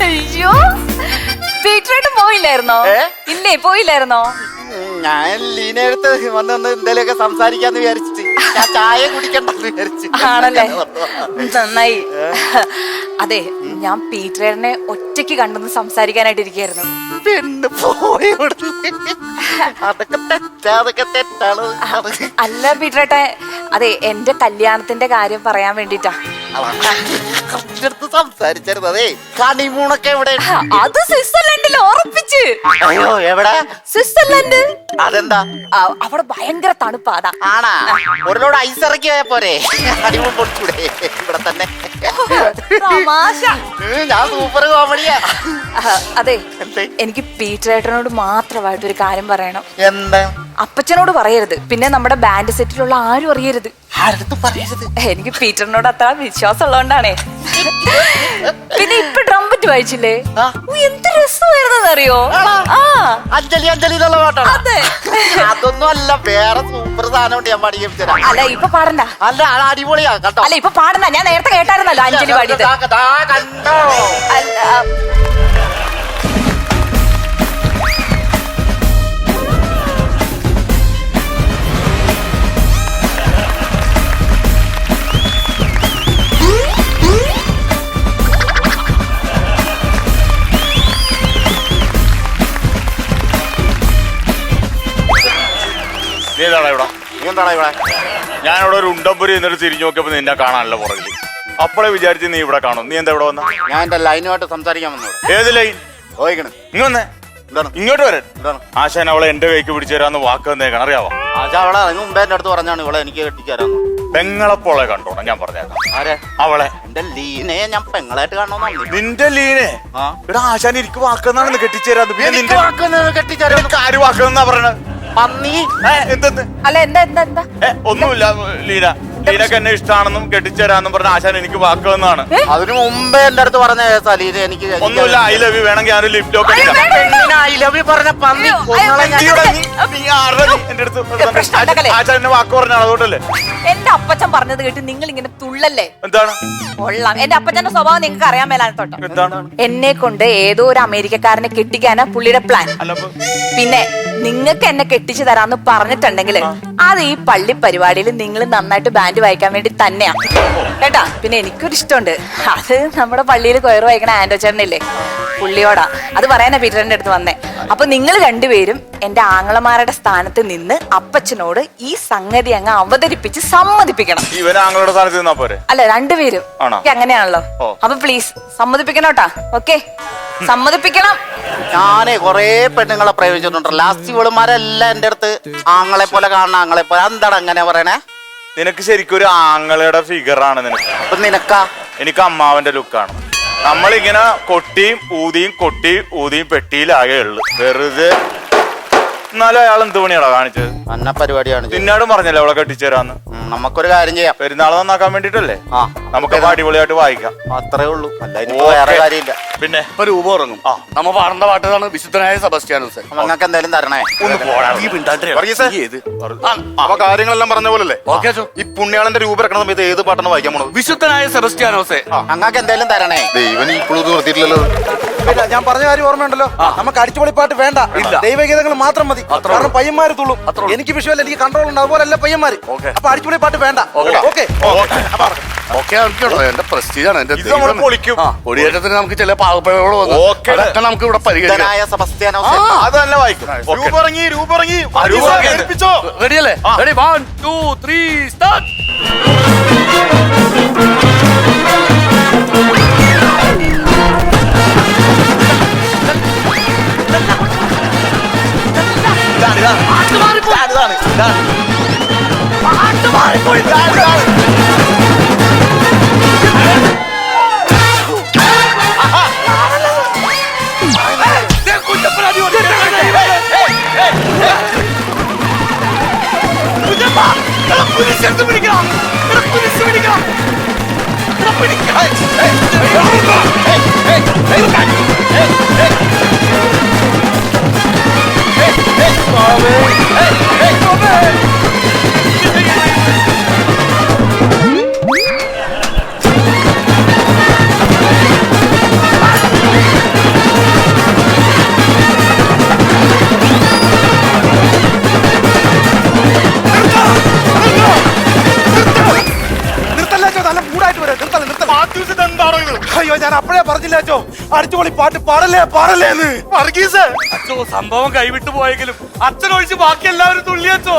അയ്യോ, വീട്ടിലോട്ട് പോയില്ലായിരുന്നോ? ഇല്ലേ, പോയില്ലായിരുന്നോ? ഞാൻ ലീന അടുത്ത് വന്ന് എന്തേലൊക്കെ സംസാരിക്കാന്ന് വിചാരിച്ചിട്ട് ഞാൻ ചായ കുടിക്കണ്ടെന്ന് വിചാരിച്ചു. ആണല്ലേ, നന്നായി. അതെ, ഞാൻ പീറ്ററിനെ ഒറ്റയ്ക്ക് കണ്ടെന്ന് സംസാരിക്കാനായിട്ട് ഇരിക്കുകയായിരുന്നു. പെണ്ണ് പോയി അതൊക്കെ തെറ്റാണ്. അല്ല പീറ്ററേട്ടെ, അതെ എന്റെ കല്യാണത്തിന്റെ കാര്യം പറയാൻ വേണ്ടിട്ടാ സംസാരിച്ചത്. അതെ, കണിമൂണൊക്കെ എവിടെ? അത് സ്വിറ്റ്സർലൻഡിൽ ഉറപ്പിച്ച്. അയ്യോ, എവിടെ? സ്വിറ്റ്സർലൻഡ്. അതെന്താ? അവിടെ ഭയങ്കര തണുപ്പാതാ. ആണാ? ഒരു ലോഡ് ഐസ് ഇറക്കി പോയാ പോരെ? ഹണിമൂൺ പൊളിച്ചൂടെ ഇവിടെ തന്നെ? തമാശ. ഞാൻ സൂപ്പർ കോമഡിയാ. അതെ, എനിക്ക് പീറ്ററേട്ടനോട് മാത്രമായിട്ടൊരു കാര്യം പറയണം. എന്താ? അപ്പച്ചനോട് പറയരുത്, പിന്നെ നമ്മുടെ ബാൻഡ് സെറ്റിലുള്ള ആരും അറിയരുത്. പറയരുത്. എനിക്ക് പീറ്ററിനോട് അത്ര വിശ്വാസം ഉള്ളതുകൊണ്ടാണേ. പിന്നെ ഇപ്പൊ ട്രംപറ്റ് വായിച്ചില്ലേ? എന്ത് രസമായിരുന്നെന്ന് അറിയോ? അഞ്ജലി എന്നുള്ള പാട്ടാണ്. അതെ, അതൊന്നും അല്ല, വേറെ സൂപ്പർ സാധനം ഞാൻ പാടിയും തരാം. അല്ല ഇപ്പൊ പാടണ്ട. അല്ല, അടിപൊളിയാ കേട്ടോ. അല്ല ഇപ്പൊ പാടണ്ട, ഞാൻ നേരത്തെ കേട്ടായിരുന്നല്ലോ അഞ്ജലി പാടിയത്. കണ്ടോ? ഏതാടാ ഇവിടെ? നീ എന്താണ് ഇവിടെ? ഞാനിവിടെ ഒരു ഉണ്ടമ്പുരി എന്നിട്ട് തിരിഞ്ഞു നോക്കിയപ്പോ നിന്നെ കാണാനല്ലോ പുറകിൽ. അപ്പോഴേ വിചാരിച്ച് നീ ഇവിടെ കാണും. നീ എന്താ ഇവിടെ വന്ന? ഞാൻ എന്റെ ലൈനുമായിട്ട് സംസാരിക്കാൻ വന്നോട്. ഏത് ലൈൻ? ചോദിക്കണം. നീ വന്നേ. എന്താണ്? ഇങ്ങോട്ട് വരാൻ. എന്താണ്? ആശാൻ അവളെ എന്റെ കൈക്ക് പിടിച്ചു തരാന്ന് വാക്ക് തന്നേക്കണം, അറിയാവോ? ആശാ അവളെ അതിന് മുമ്പേ എന്റെ അടുത്ത് പറഞ്ഞാണ് ഇവളെ എനിക്ക് കെട്ടിച്ചാരാന്ന്. പെങ്ങളെപ്പോളെ കണ്ടോണം ഞാൻ പറഞ്ഞേക്കാം. ആരെ? അവളെ. എന്റെ ലീനെ ഞാൻ പെങ്ങളായിട്ട് കാണണമെന്നാണ്. നിന്റെ ലീനെ? ആ. ഇവിടെ ആശാൻ എനിക്ക് വാക്കെന്നാണെന്ന് കെട്ടിച്ചേരാന്ന്. പിന്നെ നിന്റെ കെട്ടിച്ചാരാ ആര് വാക്കെന്നാ പറയണത്? പന്നി. എന്തെന്ന്? അല്ല എന്താ എന്താ എന്താ ഒന്നുമില്ല ലീന. ലീനക്ക് എന്നെ ഇഷ്ടമാണെന്നും കെട്ടിച്ചേരാന്നും പറഞ്ഞ ആശാൻ എനിക്ക് വാക്ക് വന്നാണ്. അതിനു മുമ്പേ എന്റെ അടുത്ത് പറഞ്ഞ ലീന എനിക്ക് ഒന്നുമില്ല. ഐ ലവ് യു വേണമെങ്കിൽ ഞാനൊരു ലിഫ്റ്റ് ഒക്കെ ഐ ലവ് യു പറഞ്ഞ പന്നി കൊന്നോളെ ഞാൻ. എന്റെ അടുത്ത് ആശാൻ എന്നെ വാക്ക് പറഞ്ഞാണ്, അതുകൊണ്ടല്ലേ. എന്റെ അപ്പച്ചൻ പറഞ്ഞത് കേട്ട് നിങ്ങൾ ഇങ്ങനെ തുള്ളല്ലേ? എന്താണ്? കൊള്ളാം. എന്റെ അപ്പച്ചന്റെ സ്വഭാവം നിങ്ങൾക്ക് അറിയാൻ മേലാണ് തൊട്ടോ. എന്താണ്? എന്നെ കൊണ്ട് ഏതോ ഒരു അമേരിക്കക്കാരനെ കെട്ടിക്കാനാ പുള്ളിയുടെ പ്ലാൻ. പിന്നെ നിങ്ങൾക്ക് എന്നെ കെട്ടിച്ചു തരാന്ന് പറഞ്ഞിട്ടുണ്ടെങ്കിൽ അത് ഈ പള്ളി പരിപാടിയിൽ നിങ്ങൾ നന്നായിട്ട് ബാൻഡ് വായിക്കാൻ വേണ്ടി തന്നെയാ കേട്ടാ. പിന്നെ എനിക്കൊരു ഇഷ്ടമുണ്ട്, അത് നമ്മുടെ പള്ളിയിൽ കൊയറ് വായിക്കണ ആൻഡോ ചേട്ടനില്ലേ, പുള്ളിയോടാ. അത് പറയാനാ പീറ്ററിന്റെ അടുത്ത് വന്നേ. അപ്പൊ നിങ്ങൾ രണ്ടുപേരും എന്റെ ആങ്ങളമാരുടെ സ്ഥാനത്ത് നിന്ന് അപ്പച്ചനോട് ഈ സംഗതി അങ്ങ് അവതരിപ്പിച്ച് സമ്മതിപ്പിക്കണം. ഇവൻ ആങ്ങളുടെ സ്ഥാനത്ത് നിന്നാ പോരെ? അല്ല, രണ്ടുപേരും. എനിക്ക് അങ്ങനെയാണല്ലോ. അപ്പൊ പ്ലീസ് സമ്മതിപ്പിക്കണോട്ടാ. ഓക്കെ, സമ്മതിപ്പിക്കണം. ഞാനേ കൊറേ പെണ്ണുങ്ങളെ പ്രയോഗിച്ചിട്ടുണ്ട്. ലാസ്റ്റ് ഇവളുമാരെല്ലാം എന്റെ അടുത്ത് ആങ്ങളെ പോലെ കാണണം, ആങ്ങളെ പോലെ. എന്താണ് അങ്ങനെ പറയണേ? നിനക്ക് ശരിക്കും ഒരു ആങ്ങളുടെ ഫിഗറാണ് നിനക്ക്. അപ്പൊ നിനക്കാ? എനിക്ക് അമ്മാവന്റെ ലുക്കാണ്. നമ്മളിങ്ങനെ കൊട്ടിയും ഊതിയും പെട്ടിയിലാകെ ഉള്ളു വെറുതെ. എന്നാലും അയാൾ എന്ത് പണിയാണോ കാണിച്ചത്? അന്ന പരിപാടിയാണ്. നിന്നോടും പറഞ്ഞല്ലേ അവളെ കെട്ടിച്ചേരാന്ന്. നമുക്കൊരു കാര്യം ചെയ്യാം. പെരുന്നാൾ നന്നാക്കാൻ വേണ്ടിട്ടല്ലേ? നമുക്ക് അടിപൊളിയായിട്ട് വായിക്കാം. അത്രേ ഉള്ളൂ, അല്ല വേറെ കാര്യമില്ല. പിന്നെ ഇപ്പൊ രൂപ ഉറങ്ങും. നമ്മ പാടേണ്ട പാട്ടാണ് വിശുദ്ധനായ സെബാസ്റ്റ്യാനോസ്. നിങ്ങൾക്ക് എന്തായാലും തരണേ. ഒന്ന് പോടാ. അപ്പൊ കാര്യങ്ങളെല്ലാം പറഞ്ഞ പോലല്ലേ? ഓക്കെ, ഈ പുണ്യാളന്റെ രൂപ ഇറക്കണ സമയത്ത് ഏത് പാട്ടാണ് വായിക്കാൻ പോണത്? വിശുദ്ധനായ സെബാസ്റ്റ്യാനോസെ. നിങ്ങൾക്ക് എന്തായാലും തരണേ. ദൈവം ഇപ്പോഴും നിർത്തിയിട്ടില്ലല്ലോ. ഞാൻ പറഞ്ഞ കാര്യം ഓർമ്മയുണ്ടല്ലോ, നമുക്ക് അടിച്ചുപൊളിപ്പാട്ട് വേണ്ട, ദൈവഗീതങ്ങൾ മാത്രം മതി. കാരണം പയ്യന്മാര് തുള്ളും. എനിക്ക് വിഷയമല്ല, എനിക്ക് കൺട്രോൾ ഉണ്ട്. അതുപോലല്ല പയ്യന്മാര്. അപ്പൊ അടിച്ചുപൊളിപ്പാട്ട് വേണ്ട. ഓക്കെ, എന്റെ പ്രസ്റ്റീജാണ്. എന്റെ പൊളിക്കും. കൊടിയേറ്റത്തിന് നമുക്ക് ചില പാവപ്പഴകൾ വന്നു. അതൊക്കെ നമുക്ക് ഇവിടെ പരിഗണിക്കാം. അത് തന്നെ വായിക്കും. റെഡിയല്ലേ? Ready, 1 2 3 start. അയ്യോ, ഞാൻ അപ്പഴേ പറഞ്ഞില്ല അച്ചോ, അടിച്ചുപൊളി പാട്ട് പാടല്ലേന്ന്. അച്ഛോ, സംഭവം കൈവിട്ടു പോയെങ്കിലും അച്ഛനൊഴിച്ച് ബാക്കി എല്ലാവരും തുള്ളിയച്ചോ.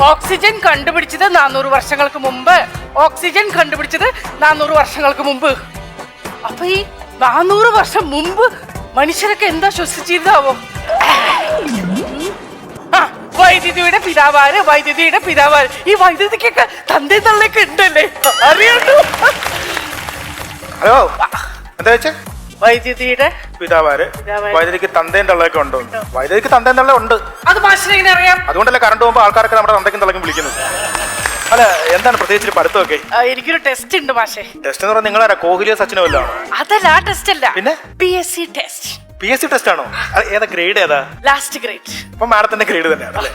ഓക്സിജൻ കണ്ടുപിടിച്ചത് 400 വർഷങ്ങൾക്ക് മുമ്പ്. ഓക്സിജൻ കണ്ടുപിടിച്ചത് 400 വർഷങ്ങൾക്ക് മുമ്പ്. അപ്പൊ ഈ 400 വർഷം മുമ്പ് മനുഷ്യരൊക്കെ എന്താ ശ്വസിച്ചിരുന്നാവോ? വൈദ്യുതിയുടെ പിതാവാര്, വൈദ്യുതിയുടെ പിതാവാര്. ഈ വൈദ്യുതിക്കൊക്കെ തന്തേ തള്ളയൊക്കെ ഉണ്ടല്ലേ, അറിയാണ്ടോ? ഹലോ, എന്താ വെച്ചേ? വൈദ്യുതിയുടെ പിതാവാര്, വൈദ്യുതിക്ക് തന്തയും തള്ളയൊക്കെ ഉണ്ടോ? വൈദ്യുതിക്ക് തന്തയും തള്ള ഉണ്ട്. അത് മാഷിനെ എങ്ങനെ അറിയാം? അതുകൊണ്ടല്ലേ കറണ്ട് പോകുമ്പോ ആൾക്കാരൊക്കെ നമ്മുടെ തന്തയ്ക്കും തള്ളക്കും വിളിക്കുന്നത്. അല്ല എന്താണ് പ്രത്യേകിച്ച് പഠിത്തമൊക്കെ? എനിക്കൊരു ടെസ്റ്റ് ഉണ്ട് മാഷേ. ടെസ്റ്റ് എന്ന് പറഞ്ഞാൽ നിങ്ങളാരാ കോഹ്ലിയോ സച്ചിനോ വല്ലോ? അതല്ല, ആ ടെസ്റ്റ് അല്ല. പിന്നെ PSC ടെസ്റ്റ്. PSC ടെസ്റ്റ് ആണോ? ഏതാ ഗ്രേഡ് ഏതാ? Last grade. അപ്പൊ മാഡത്തിന്റെ ഗ്രേഡ് തന്നെയാണ് അല്ലേ?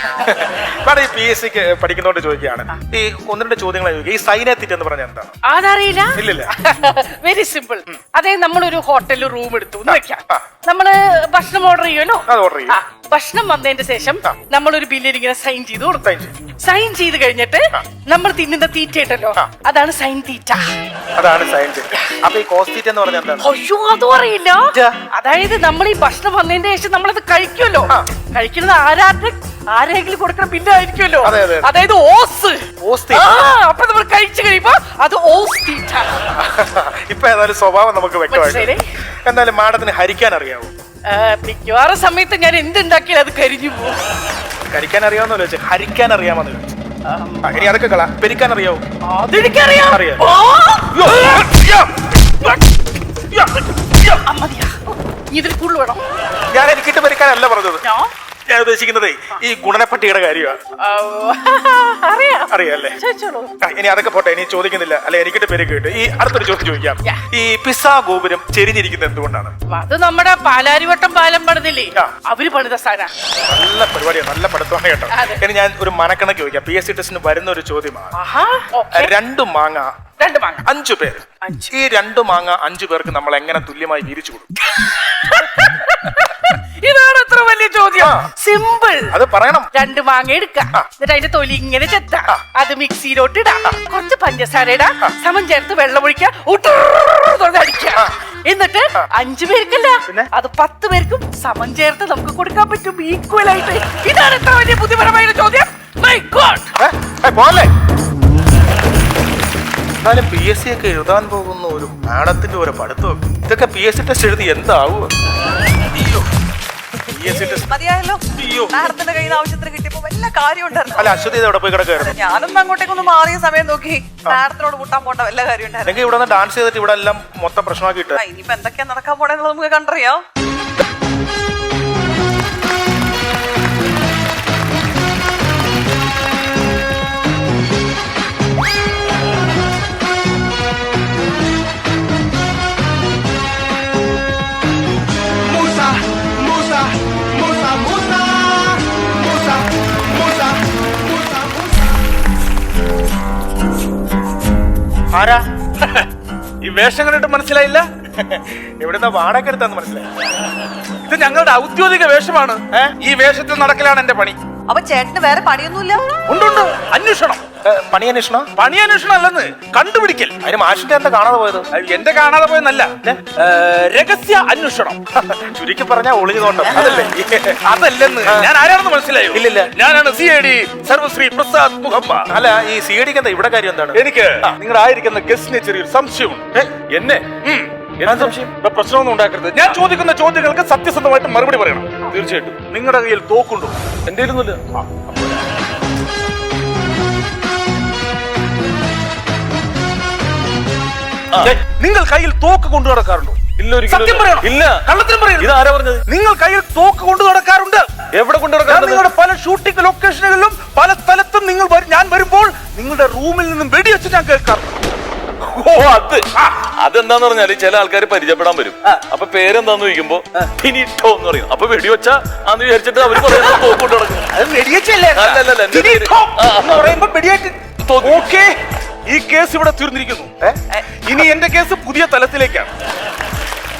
മാഡം ഈ PSC പഠിക്കുന്നോണ്ട് ചോദിക്കുകയാണ്, ഈ ഒന്ന് രണ്ട് ചോദ്യങ്ങൾ ചോദിക്കുക. ഈ സൈനത്തിറ്റ് എന്ന് പറഞ്ഞാൽ എന്താണ്? അതറിയില്ല? ഇല്ലില്ല. Very simple. അതായത് നമ്മളൊരു ഹോട്ടലിൽ റൂം എടുത്തു എന്ന് വെക്കാം. നമ്മള് ഭക്ഷണം ഓർഡർ ചെയ്യുമല്ലോ. ഓർഡർ ചെയ്യും. ഭക്ഷണം വന്നതിന് ശേഷം നമ്മളൊരു ബില്ലിൽ ഇങ്ങനെ സൈൻ ചെയ്ത് കൊടുക്കും. സൈൻ ചെയ്ത് കഴിഞ്ഞിട്ട് നമ്മൾ തിന്നുന്ന തീറ്റ ഉണ്ടല്ലോ, അതാണ് സൈൻ തീറ്റ. അതാണ് സൈൻ തീറ്റ. അപ്പൊ ഈ കോസ് തീറ്റ എന്ന് പറഞ്ഞാൽ എന്താണ്? അയ്യോ, അതും അറിയില്ല. അതായത് നമ്മൾ ഈ ഭക്ഷണം വന്നതിന് ശേഷം നമ്മളത് കഴിക്കുമല്ലോ, കഴിക്കുന്നത് ആരെങ്കിലും കൊടുക്കുന്ന ബില്ലായിരിക്കുമല്ലോ, അതായത് ഓസ്. അപ്പൊ നമ്മൾ കഴിച്ചു കഴിയുമ്പോ അത് ഓസ് തീറ്റ. ഇപ്പൊ ഏതായാലും സ്വഭാവം നമുക്ക് വ്യക്തമായി. എന്തായാലും മാഡത്തിന് ഹരിക്കാൻ അറിയാവോ? മിക്കവാറും സമയത്ത് ഞാൻ എന്തുണ്ടാക്കിയാലും അത് കരിഞ്ഞു പോകും. കരിക്കാൻ അറിയാവുന്ന ചോദിച്ചു, ഹരിക്കാൻ അറിയാമെന്ന് ചോദിച്ചു. ഇനി അതൊക്കെ കള. പെരിക്കാൻ അറിയാവോ? അതെനിക്കറിയാം. അറിയാം. ഇതിൽ കൂടുതൽ വേണം. ഞാൻ എനിക്കിട്ട് പെരിക്കാനല്ല പറഞ്ഞത്. ഞാൻ ഉദ്ദേശിക്കുന്നത് ഈ ഗുണനപ്പട്ടിയുടെ കാര്യമാണ്. അറിയാല്ലേ? ഇനി അതൊക്കെ പോട്ടെ, ഇനി ചോദിക്കുന്നില്ല. അല്ലെ എനിക്കിട്ട് പേര് കേട്ട് ഈ അടുത്തൊരു ചോദ്യം ചോദിക്കാം. ഈ പിസ്സ ഗോപുരം ചെരിഞ്ഞിരിക്കുന്നത് എന്തുകൊണ്ടാണ്? അത് നമ്മുടെ പാലാരിവട്ടം പാലം പണിതില്ലേ, അവര് പണിത സ്ഥാനം. നല്ല പരിപാടിയാണ്, നല്ല പഠിത്തമാണ് കേട്ടോ. ഇനി ഞാൻ ഒരു മനക്കണക്ക് ചോദിക്കാം. PSC ടെസ്റ്റിന് വരുന്ന ഒരു ചോദ്യമാണ്. 2 മാങ്ങ 5 പേര്. ഈ 2 മാങ്ങ 5 പേർക്ക് നമ്മൾ എങ്ങനെ തുല്യമായി വീതിച്ചു കൊടുക്കും? ഇതാണ് അത്ര വലിയ ചോദ്യം. സിമ്പിൾ. അത് പറയണം. 2 മാങ്ങ എടുക്കാം, എന്നിട്ട് അതിന്റെ തൊലി ഇങ്ങനെ ചെത്താം, അത് മിക്സിയിലോട്ട് ഇടാം, കുറച്ച് പഞ്ചസാര ഇടാം, സമം ചേർത്ത് വെള്ളം ഒഴിക്കാം, അടിക്കാം. എന്നിട്ട് 5 പേർക്കല്ല, അത് 10 പേർക്കും സമം ചേർത്ത് നമുക്ക് കൊടുക്കാൻ പറ്റും, ഈക്വൽ ആയിട്ട്. ഇതാണ് എത്ര വലിയ ബുദ്ധിപരമായ ചോദ്യം. My God. പോലെ എന്നാലും PSC ഒക്കെ എഴുതാൻ പോകുന്ന ഒരു മാഡത്തിന്റെ ഒരു പഠിത്തം, ഇതൊക്കെ PSC ടെസ്റ്റ് എഴുതി എന്താവും? മതിയായല്ലോ. മാഡത്തിന്റെ കയ്യിൽ നിന്ന് ആവശ്യത്തിന് കിട്ടിയപ്പോ വല്ല കാര്യം ഉണ്ടായിരുന്നു. അല്ല, അശ്വതി അവിടെ പോയി കിടക്കായിരുന്നു. ഞാനൊന്നും അങ്ങോട്ടേക്കൊന്ന് മാറിയ സമയം നോക്കി മാഡത്തിനോട് കൂട്ടാൻ പോണ്ട വല്ല കാര്യം ഉണ്ടായിരുന്നു. ഇവിടെ നിന്ന് ഡാൻസ് ചെയ്തിട്ട് ഇവിടെ എല്ലാം മൊത്തം പ്രശ്നമാക്കിയിട്ട് ഇനിയിപ്പോ എന്തൊക്കെയാ നടക്കാൻ പോണെന്നുള്ളത് നമുക്ക് കണ്ടറിയാം. ആരാ ഈ വേഷം കണ്ടിട്ട് മനസ്സിലായില്ല? എവിടുന്ന വാടക എടുത്താന്ന് മനസ്സിലായി. ഇത് ഞങ്ങളുടെ ഔദ്യോഗിക വേഷമാണ്. ഈ വേഷത്തിൽ നടക്കലാണ് എന്റെ പണി. അപ്പൊ ചേട്ടന് വേറെ പണിയൊന്നുമില്ല? ഉണ്ട്. അന്വേഷണം. പണി അന്വേഷണം അല്ലെന്ന്, കണ്ടുപിടിക്കൽ. അതിന് മാഷിന്റെ എന്താ കാണാതെ പോയത്? എന്റെ കാണാതെ പോയെന്നല്ല, രഹസ്യ അന്വേഷണം. ചുരുക്കി പറഞ്ഞാ ഒളിഞ്ഞു നോട്ടം. അതല്ലെന്ന്. ഞാൻ ആരാണെന്ന് മനസ്സിലായോ? ഇല്ലില്ല. ഞാനാണ് CID സർവശ്രീ പ്രസാദ് മുഹമ്മദ്. അല്ല, ഈ CIDക്ക് എന്താ ഇവിടെ കാര്യം എന്താണ്? എനിക്ക് നിങ്ങളുടെ ആയിരിക്കുന്ന ഗസ്റ്റിനെ ചെറിയൊരു സംശയമുണ്ട്. എന്നെ എന്താ സംശയം? പ്രശ്നമൊന്നും ഉണ്ടാക്കരുത്. ഞാൻ ചോദിക്കുന്ന ചോദ്യങ്ങൾക്ക് സത്യസന്ധമായിട്ട് മറുപടി പറയണം. തീർച്ചയായിട്ടും. നിങ്ങളുടെ കയ്യിൽ തോക്കുണ്ടോ? എന്റെ കയ്യിലൊന്നുമില്ല. നിങ്ങൾ കയ്യിൽ തോക്ക് കൊണ്ടു നടക്കാറുണ്ടോ? സത്യം പറയണം. ഇല്ല. കള്ളത്തിനും പറയരുത്. ഇതാരാ പറഞ്ഞത്? നിങ്ങൾ കയ്യിൽ തോക്ക് കൊണ്ടു നടക്കാറുണ്ട്. എവിടെ കൊണ്ടു നടക്കാറുണ്ട്? നിങ്ങളുടെ പല ഷൂട്ടിംഗ് ലൊക്കേഷനുകളിലും പല സ്ഥലത്തും ഞാൻ വരുമ്പോൾ നിങ്ങളുടെ റൂമിൽ നിന്നും വെടിവെച്ച് ഞാൻ കേൾക്കാറുണ്ട്. അതെന്താന്ന് പറഞ്ഞാല് ചില ആൾക്കാർ പരിചയപ്പെടാൻ വരും. അപ്പൊ പേരെന്താന്ന് ചോദിക്കുമ്പോ ഫിനിട്ടോ എന്ന് പറയും. അപ്പൊ വെടിവെച്ച ആന്ന് വിചാരിച്ചിട്ട് അവര് പറയുന്നത് തോക്കൊണ്ട് നടക്കും. ഈ കേസ് ഇവിടെ തീർന്നിരിക്കുന്നു. ഇനി എന്റെ കേസ് പുതിയ തലത്തിലേക്കാണ്.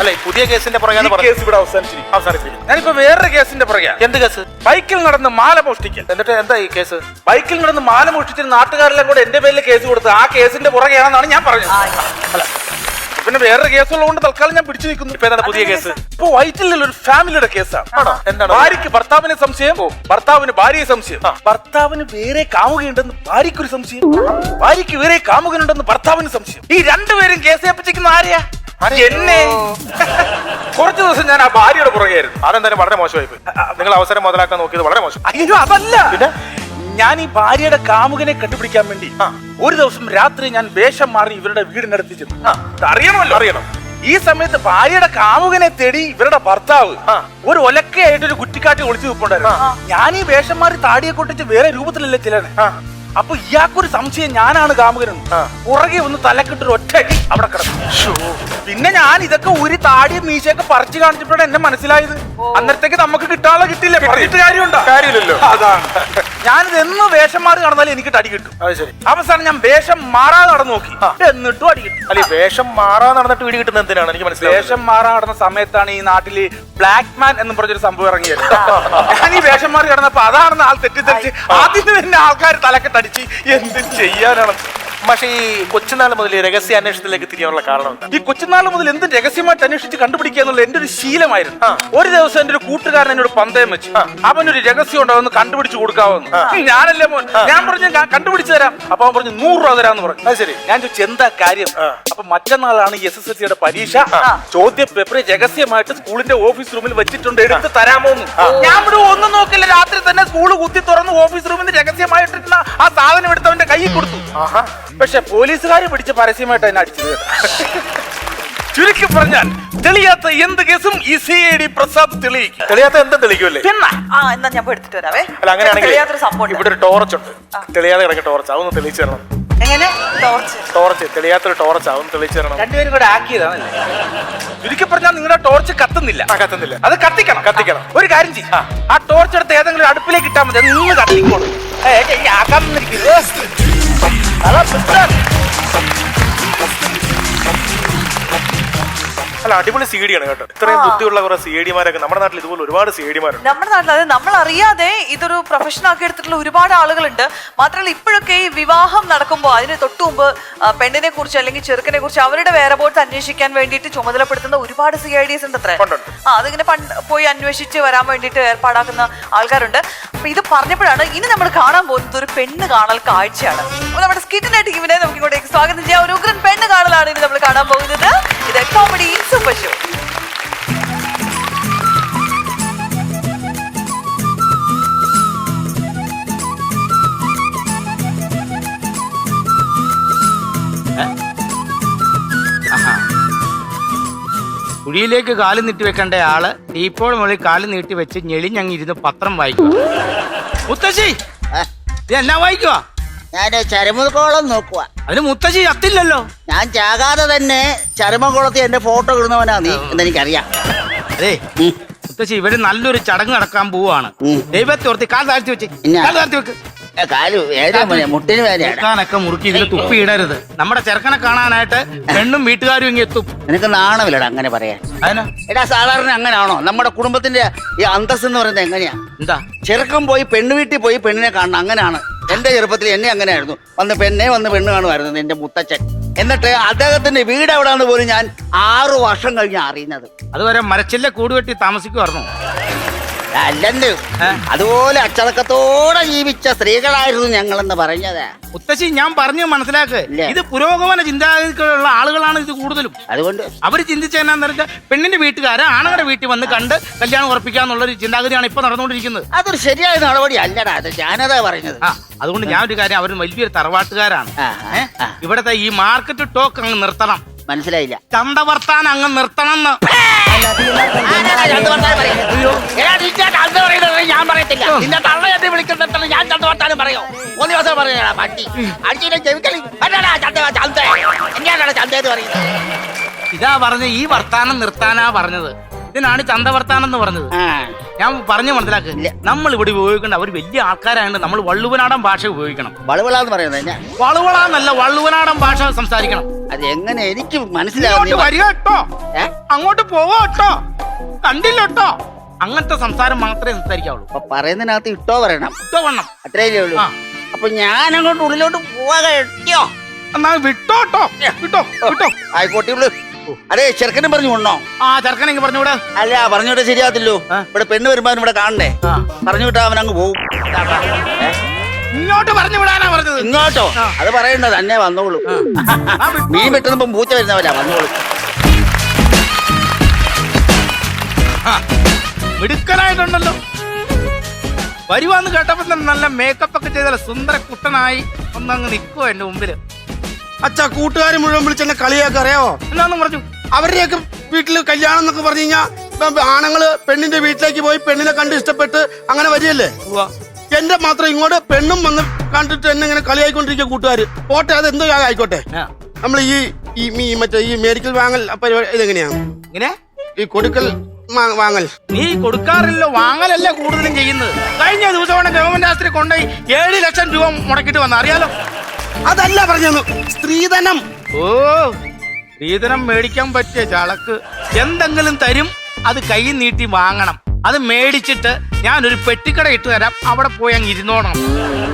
അല്ലെ, പുതിയ കേസിന്റെ പുറകെ കേസ് ഇവിടെ അവസാനിച്ചിരിക്കും. ഞാനിപ്പോ വേറൊരു കേസിന്റെ പുറകെ. എന്ത് കേസ്? ബൈക്കിൽ നടന്ന് മാല മോഷ്ടിക്കൽ. എന്നിട്ട് എന്താ ഈ കേസ്? ബൈക്കിൽ നടന്ന് മാല മോഷ്ടിച്ചിട്ട് നാട്ടുകാരെല്ലാം കൂടെ എന്റെ പേരിൽ കേസ് കൊടുത്ത് ആ കേസിന്റെ പുറകെയാണെന്നാണ് ഞാൻ പറഞ്ഞത്. അല്ല, പിന്നെ വേറൊരു കേസുള്ളതുകൊണ്ട് തൽക്കാലം ഞാൻ പിടിച്ചു നിൽക്കുന്നു. ഇപ്പൊ എന്താണ് പുതിയ കേസ്? ഇപ്പൊ വൈറ്റിലുള്ള ഒരു ഫാമിലിയുടെ കേസാണ്. എന്താണ്? ഭാര്യക്ക് ഭർത്താവിനെ സംശയം, ഭർത്താവിന് ഭാര്യയെ സംശയം, ഭർത്താവിന് വേറെ കാമുകയുണ്ടെന്ന് ഭാര്യക്കൊരു സംശയം, ഭാര്യക്ക് വേറെ കാമുകനുണ്ടെന്ന് ഭർത്താവിന് സംശയം. ഈ രണ്ടുപേരും കേസ് ഏൽപ്പിച്ചിരിക്കുന്ന ആരെയാ? എന്നെ. കുറച്ചു ദിവസം ഞാൻ ആ ഭാര്യയുടെ പുറകെയായിരുന്നു. അതെന്തായാലും വളരെ മോശമായി പോയി. നിങ്ങൾ അവസരം മുതലാക്കാൻ നോക്കിയത് വളരെ മോശം. അയ്യോ, അതല്ല. പിന്നെ ഞാൻ ഈ ഭാര്യയുടെ കാമുകനെ കണ്ടുപിടിക്കാൻ വേണ്ടി ഒരു ദിവസം രാത്രി ഞാൻ വേഷം മാറി ഇവരുടെ വീടിനടുത്ത് ചെന്നു. അറിയണം. ഈ സമയത്ത് ഭാര്യയുടെ കാമുകനെ തേടി ഇവരുടെ ഭർത്താവ് ഒരു ഒലക്കയായിട്ട് ഒരു കുറ്റിക്കാട്ടി ഒളിച്ചു നിൽപ്പുണ്ടായിരുന്നു. ഞാൻ ഈ വേഷം മാറി താടിയെ കൊട്ടിച്ച് വേറെ രൂപത്തിലല്ലേ ചിലനെ. അപ്പൊ ഇയാൾക്കൊരു സംശയം ഞാനാണ് കാമുകനെന്ന്. പുറകെ ഒന്ന് തലക്കിട്ടൊരു ഒറ്റയടി അവിടെ കിടന്നു. പിന്നെ ഞാൻ ഇതൊക്കെ ഒരു താടിയും മീശയൊക്കെ പറിച്ചു കാണിച്ചപ്പോഴാണ് എന്നെ മനസ്സിലായത്. അന്നേരത്തേക്ക് നമുക്ക് കിട്ടാനുള്ള കിട്ടില്ല, പറഞ്ഞിട്ട് കാര്യമുണ്ടോ? കാര്യമില്ലല്ലോ. അതാണ് ഞാനിത് എന്ന് വേഷം മാറി നടന്നാലും എനിക്ക് അടി കിട്ടും. അവസാനം ഞാൻ വേഷം മാറാതെ നടന്നു നോക്കി, എന്നിട്ടും അടി കിട്ടും. അല്ലെ വേഷം മാറാതെ നടന്നിട്ട് വീട് കിട്ടുന്ന എന്തിനാണ് എനിക്ക് മനസ്സിലായി. വേഷം മാറാൻ നടന്ന സമയത്താണ് ഈ നാട്ടില് ബ്ലാക്ക് മാൻ എന്നും പറഞ്ഞൊരു സംഭവം ഇറങ്ങിയത്. ഞാൻ ഈ വേഷം മാറി കിടന്നപ്പോ അതാണെന്ന് ആൾ തെറ്റിദ്ധരിച്ച് അതിന് തന്നെ ആൾക്കാർ തലക്കെട്ടടിച്ച് എന്ത് ചെയ്യാനാണ്. പക്ഷേ ഈ കൊച്ചുനാൾ മുതൽ രഹസ്യ അന്വേഷണത്തിലേക്ക് തിരിയാനുള്ള കാരണം ഈ കൊച്ചുനാൾ മുതൽ എന്ത് രഹസ്യമായിട്ട് അന്വേഷിച്ച് കണ്ടുപിടിക്കുക എന്നുള്ള എന്റെ ഒരു ശീലമായിരുന്നു. ഒരു ദിവസം എന്റെ ഒരു കൂട്ടുകാരൻ എന്നോട് പന്തയം വെച്ച് അവനൊരു രഹസ്യം ഉണ്ടാവുന്ന കണ്ടുപിടിച്ചു കൊടുക്കാവുന്നു. ഞാനല്ലേ മോൻ, ഞാൻ പറഞ്ഞു ഞാൻ കണ്ടുപിടിച്ചു തരാം. അപ്പൊ അവൻ പറഞ്ഞു 100 രൂപ തരാന്ന് പറഞ്ഞു. അത് ശരി. ഞാൻ ചോദിച്ചു എന്താ കാര്യം. അപ്പൊ മറ്റന്നാളാണ് SSLCയുടെ പരീക്ഷ, ചോദ്യ പേപ്പർ രഹസ്യമായിട്ട് സ്കൂളിന്റെ ഓഫീസ് റൂമിൽ വെച്ചിട്ടുണ്ട്, എടുത്ത് തരാമോന്ന്. ഞാൻ ഇവിടെ ഒന്നും നോക്കില്ല, രാത്രി തന്നെ സ്കൂള് കുത്തി തുറന്ന് ഓഫീസ് റൂമിൽ നിന്ന് രഹസ്യമായിട്ടിരുന്ന ആ സാധനം എടുത്ത് അവന്റെ കയ്യിൽ കൊടുത്തു. പക്ഷെ പോലീസുകാരെ പിടിച്ച് പരസ്യമായിട്ട് അതിനെ അടിച്ചത്. ചുരുക്കി പറഞ്ഞാൽ തെളിയാത്ത എന്ത് കേസും ഈ CID പ്രസാദ് തെളിയിക്കും. തെളിയാത്ത എന്തും തെളിയിക്കുമല്ലേ? എന്നാ ഞാൻ പോയി എടുത്തിട്ട് വരാവേ. അല്ല അങ്ങനെയാണെങ്കിൽ തെളിയാത്തൊരു സംഭവം ഇവിടെ ഒരു ടോർച്ച് ഉണ്ട്, തെളിയാതെ കിടക്കുന്ന ടോർച്ച്, അതൊന്ന് തെളിയിച്ചു തരണം. എങ്ങനെ ടോർച്ച്? ടോർച്ച് തെളിയാത്തൊരു ടോർച്ച്, അതൊന്ന് തെളിയിച്ചു തരണം. രണ്ടുപേരും കൂടെ ആക്കിയതാണല്ലേ? ചുരുക്കി പറഞ്ഞാൽ നിങ്ങളുടെ ടോർച്ച് കത്തുന്നില്ല. കത്തുന്നില്ല, അത് കത്തിക്കണം. ഒരു കാര്യം ചെയ്യും, ആ ടോർച്ച് എടുത്ത് ഏതെങ്കിലും അടുപ്പിലേക്ക് ഇട്ടാൽ മതി, നിന്ന് കത്തിക്കോളും. അല്ല അടിപൊളി CD ആണ് കേട്ടോ. ഇത്രയും ബുദ്ധിയുള്ള കുറെ CIDമാരൊക്കെ നമ്മുടെ നാട്ടിൽ ഇതുപോലെ ഒരുപാട് CIDമാരുണ്ട്. നമ്മുടെ നാട്ടിൽ അത് നമ്മൾ അറിയാതെ ഇതൊരു പ്രൊഫഷൻ ആക്കി എടുത്തിട്ടുള്ള ഒരുപാട് ആളുകളുണ്ട്. മാത്രമല്ല ഇപ്പോഴൊക്കെ ഈ വിവാഹം നടക്കുമ്പോൾ അതിന് തൊട്ടു മുമ്പ് പെണ്ണിനെ കുറിച്ച് അല്ലെങ്കിൽ ചെറുക്കനെ കുറിച്ച് അവരുടെ വേറെബോട്ട്സ് അന്വേഷിക്കാൻ വേണ്ടിയിട്ട് ചുമതലപ്പെടുത്തുന്ന ഒരുപാട് CIDs ഉണ്ട് അത്രേ. അതിങ്ങനെ പോയി അന്വേഷിച്ച് വരാൻ വേണ്ടിയിട്ട് ഏർപ്പാടാക്കുന്ന ആൾക്കാരുണ്ട്. അപ്പൊ ഇത് പറഞ്ഞപ്പോഴാണ് ഇനി നമ്മൾ കാണാൻ പോകുന്നത് ഒരു പെണ്ണ് കാണൽ കാഴ്ചയാണ്. അപ്പൊ നമ്മുടെ സ്കിറ്റിന്റെ ടീമിനെ നമുക്ക് ഇങ്ങോട്ടേക്ക് സ്വാഗതം ചെയ്യാം. ഒരു ഉഗ്രൻ പെണ്ണ് കാണലാണ് ഇനി നമ്മൾ കാണാൻ പോകുന്നത്. ഇത് കോമഡി സൂപ്പർ ഷോ. കുഴിയിലേക്ക് കാല് നീട്ടി വെക്കേണ്ട ആള് ഇപ്പോൾ മുകളിൽ കാല് നീട്ടി വെച്ച് ഞെളിഞ്ഞങ്ങിരുന്ന് പത്രം വായിക്കുക. മുത്തശ്ശി ഇത് എന്നാ വായിക്കുക? ഞാൻ ചരമകോളം നോക്കുക. അതിന് മുത്തശ്ശി ചത്തില്ലല്ലോ. ഞാൻ ചാകാതെ തന്നെ ചരമകോളത്തിൽ എന്റെ ഫോട്ടോ ഇടുന്നവനാ നീ എന്നെനിക്കറിയാം. അതെ മുത്തശ്ശി ഇവിടെ നല്ലൊരു ചടങ്ങ് നടക്കാൻ പോവാണ്. ദൈവത്തെ ഓർത്തി കാൽ താഴ്ത്തി വെച്ച് കാൽ താഴ്ത്തി വെക്ക്. കാല് വേദന, മുട്ടിന് വേദനയാണ്. ചെറുക്കാനൊക്കെ മുറുക്കി ഇതിൽ തുപ്പി ഇടരുത്. നമ്മുടെ ചെറുക്കനെ കാണാനായിട്ട് പെണ്ണും വീട്ടുകാരും ഇങ്ങ് എത്തും. നിനക്ക് നാണമില്ലടാ അങ്ങനെ പറയാൻ. എടാ സാധാരണ അങ്ങനെയാണോ? നമ്മുടെ കുടുംബത്തിന്റെ ഈ അന്തസ് എന്ന് പറയുന്നത് എങ്ങനെയാ? എന്താ ചെറുക്കം പോയി പെണ്ണ് വീട്ടിൽ പോയി പെണ്ണിനെ കാണണം, അങ്ങനെയാണ്. എന്റെ ചെറുപ്പത്തിൽ എന്നെ അങ്ങനെയായിരുന്നു. വന്ന് പെണ്ണ് കാണുമായിരുന്നു എന്റെ മുത്തച്ഛൻ. എന്നിട്ട് അദ്ദേഹത്തിന്റെ വീട് എവിടാന്ന് പോലും ഞാൻ 6 വർഷം കഴിഞ്ഞ് അറിയുന്നത്. അതുവരെ മരച്ചില്ല കൂടുവെട്ടി താമസിക്കുമായിരുന്നു. അല്ലെന്ന് അതുപോലെ അച്ചടക്കത്തോടെ ജീവിച്ച സ്ത്രീകളായിരുന്നു ഞങ്ങളെന്ന് പറഞ്ഞത്. മുത്തശ്ശി ഞാൻ പറഞ്ഞു മനസ്സിലാക്ക്, ഇത് പുരോഗമന ചിന്താഗതികളുള്ള ആളുകളാണ് ഇത് കൂടുതലും. അതുകൊണ്ട് അവർ ചിന്തിച്ച എന്നാന്ന് വെച്ചാൽ പെണ്ണിന്റെ വീട്ടുകാരെ ആണുങ്ങളുടെ വീട്ടിൽ വന്ന് കണ്ട് കല്യാണം ഉറപ്പിക്കാന്നുള്ളൊരു ചിന്താഗതിയാണ് ഇപ്പൊ നടന്നുകൊണ്ടിരിക്കുന്നത്. അതൊരു ശരിയായ നടപടി അല്ലടാ, അത് ഞാനതാ പറഞ്ഞത്. അതുകൊണ്ട് ഞാൻ ഒരു കാര്യം, അവർ വലിയൊരു തറവാട്ടുകാരാണ്. ഇവിടത്തെ ഈ മാർക്കറ്റ് ടോക്ക് അങ്ങ് നിർത്തണം. മനസ്സിലായില്ല? ചന്ത വർത്താൻ അങ്ങ് നിർത്തണം. ഞാൻ പറയത്തില്ല. നിന്റെ തള്ളയെ വിളിക്കുന്നിടത്തോളം ഞാൻ ചന്ത വർത്താനം പറയോ? 1 ദിവസം പറയാ പട്ടി അടിച്ചിട്ട് ചെവിക്കളി എങ്ങനെയാണ് ചന്തയെന്ന് പറയുന്നത്? ഇതാ പറഞ്ഞ ഈ വർത്താനം നിർത്താനാ പറഞ്ഞത്. ഇതിനാണ് ചന്തവർത്താനം എന്ന് പറഞ്ഞത്. ഞാൻ പറഞ്ഞു മനസ്സിലാക്കില്ല. നമ്മൾ ഇവിടെ ഉപയോഗിക്കേണ്ട അവർ വലിയ ആൾക്കാരായതുകൊണ്ട് നമ്മൾ വള്ളുവനാടൻ ഭാഷ ഉപയോഗിക്കണം. വളവിളാന്ന് പറയുന്നത് വളവിളാന്നല്ല, വള്ളുവനാടൻ ഭാഷ സംസാരിക്കണം. അത് എങ്ങനെ എനിക്ക് മനസ്സിലാവും? വരിക കേട്ടോ, അങ്ങോട്ട് പോവോ കേട്ടോ, കണ്ടില്ല കേട്ടോ, അങ്ങനത്തെ സംസാരം മാത്രമേ സംസാരിക്കാവുള്ളൂ. അപ്പൊ പറയുന്നതിനകത്ത് ഇട്ടോ പറയണം. ഇട്ടോ വേണം, അത്രയല്ലേ ഉള്ളൂ. അപ്പൊ ഞാൻ അങ്ങോട്ട് ഉള്ളിലോട്ട് പോവാ കേട്ടോ. എന്നാ വിട്ടോട്ടോ, വിട്ടോ വിട്ടോ. ആയിക്കോട്ടെ. അതെ ചെറുക്കനും പറഞ്ഞു കൊണ്ടോ? ചെറുക്കനെങ്കിൽ പറഞ്ഞുവിടെ. അല്ല പറഞ്ഞോട്ടെ ശരിയാത്തില്ലോ. ഇവിടെ പെണ്ണ് വരുമ്പോ ഇവിടെ കാണണ്ടേ? പറഞ്ഞു വിട്ടാ അവൻ അങ്ങ് പോവും. ഇങ്ങോട്ട് പറഞ്ഞു വിടാനാ പറഞ്ഞത്. ഇങ്ങോട്ടോ? അത് പറയണ്ട, തന്നെ വന്നോളൂ. മീൻ വെട്ടുന്നപ്പം പൂച്ച വരുന്നവരാ, വന്നോളൂ. മിടുക്കനായിട്ടുണ്ടല്ലോ. വരുവാന്ന് കേട്ടപ്പോ തന്നെ നല്ല മേക്കപ്പ് ഒക്കെ ചെയ്താൽ സുന്ദര കുട്ടനായി ഒന്നങ്ങ് നിൽക്കുവോ എന്റെ മുമ്പില്. അച്ഛാ കൂട്ടുകാർ മുഴുവൻ വിളിച്ചെന്നെ കളിയൊക്കെ അറിയാവോ? എന്താന്ന് പറഞ്ഞു? അവരുടെയൊക്കെ വീട്ടില് കല്യാണം എന്നൊക്കെ പറഞ്ഞു കഴിഞ്ഞാൽ ആണുങ്ങള് പെണ്ണിന്റെ വീട്ടിലേക്ക് പോയി പെണ്ണിനെ കണ്ട് ഇഷ്ടപ്പെട്ട് അങ്ങനെ വരികയല്ലേ? എന്റെ മാത്രം ഇങ്ങോട്ട് പെണ്ണും വന്ന് കണ്ടിട്ട് എന്നെ ഇങ്ങനെ കളിയായിക്കൊണ്ടിരിക്കുക കൂട്ടുകാര്. പോട്ടെ, അത് എന്തോ ആയിക്കോട്ടെ. നമ്മൾ ഈ മറ്റേ ഈ മേടിക്കൽ വാങ്ങൽ പരിപാടി ഇതെങ്ങനെയാണ്? ഇങ്ങനെ ഈ കൊടുക്കൽ വാങ്ങൽ നീ കൊടുക്കാറില്ലോ, വാങ്ങലല്ലേ കൂടുതലും ചെയ്യുന്നത്. കഴിഞ്ഞ ദിവസമാണ് ഗവൺമെന്റ് ആശുപത്രി കൊണ്ടുപോയി 7 ലക്ഷം രൂപ മുടക്കിട്ട് വന്ന, അറിയാലോ? അതല്ല പറഞ്ഞത്, സ്ത്രീധനം. ഓ, സ്ത്രീധനം മേടിക്കാൻ പറ്റിയ ചളക്ക്. എന്തെങ്കിലും തരും, അത് കൈ നീട്ടി വാങ്ങണം. അത് മേടിച്ചിട്ട് ഞാനൊരു പെട്ടിക്കട ഇട്ട് തരാം, അവിടെ പോയി അങ്ങ് ഇരുന്നോണം.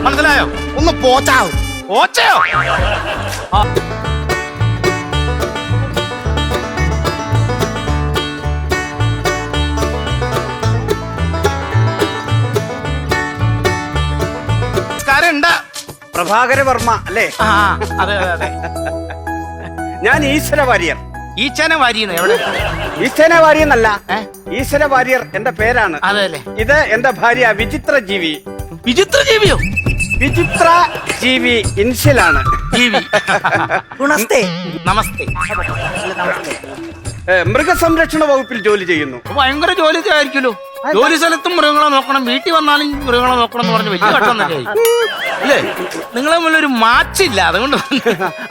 മനസ്സിലായോ? ഒന്ന് പോച്ചാവും. പോച്ചയോ? പ്രഭാകര വർമ്മ അല്ലേ? അതെ അതെ അതെ. ഞാൻ ഈശ്വര വാര്യർ. ഈച്ചനെ വാരിയെന്ന് എവിടെ? ഈശ്വര വാര്യന്നല്ല, ഈശ്വര വാര്യർ എന്റെ പേരാണ്. അതെല്ലേ? ഇത് എന്റെ ഭാര്യ വിചിത്ര ജീവി. വിചിത്ര ജീവിയോ? വിചിത്ര ജീവി ഇൻഷ്യലാണ്. ജീവി. നമസ്തേ. നമസ്തേ. മൃഗസംരക്ഷണ വകുപ്പിൽ ജോലി ചെയ്യുന്നു. ഭയങ്കര ജോലി ആയിരിക്കുമല്ലോ. ജോലി സ്ഥലത്തും മൃഗങ്ങളെ നോക്കണം, വീട്ടിൽ വന്നാലും മൃഗങ്ങളെ നോക്കണം എന്ന് പറഞ്ഞ് വലിയ ഘട്ടം തന്നെയായി അല്ലേ? നിങ്ങളെ മുന്നൊരു മാച്ചില്ല, അതുകൊണ്ട്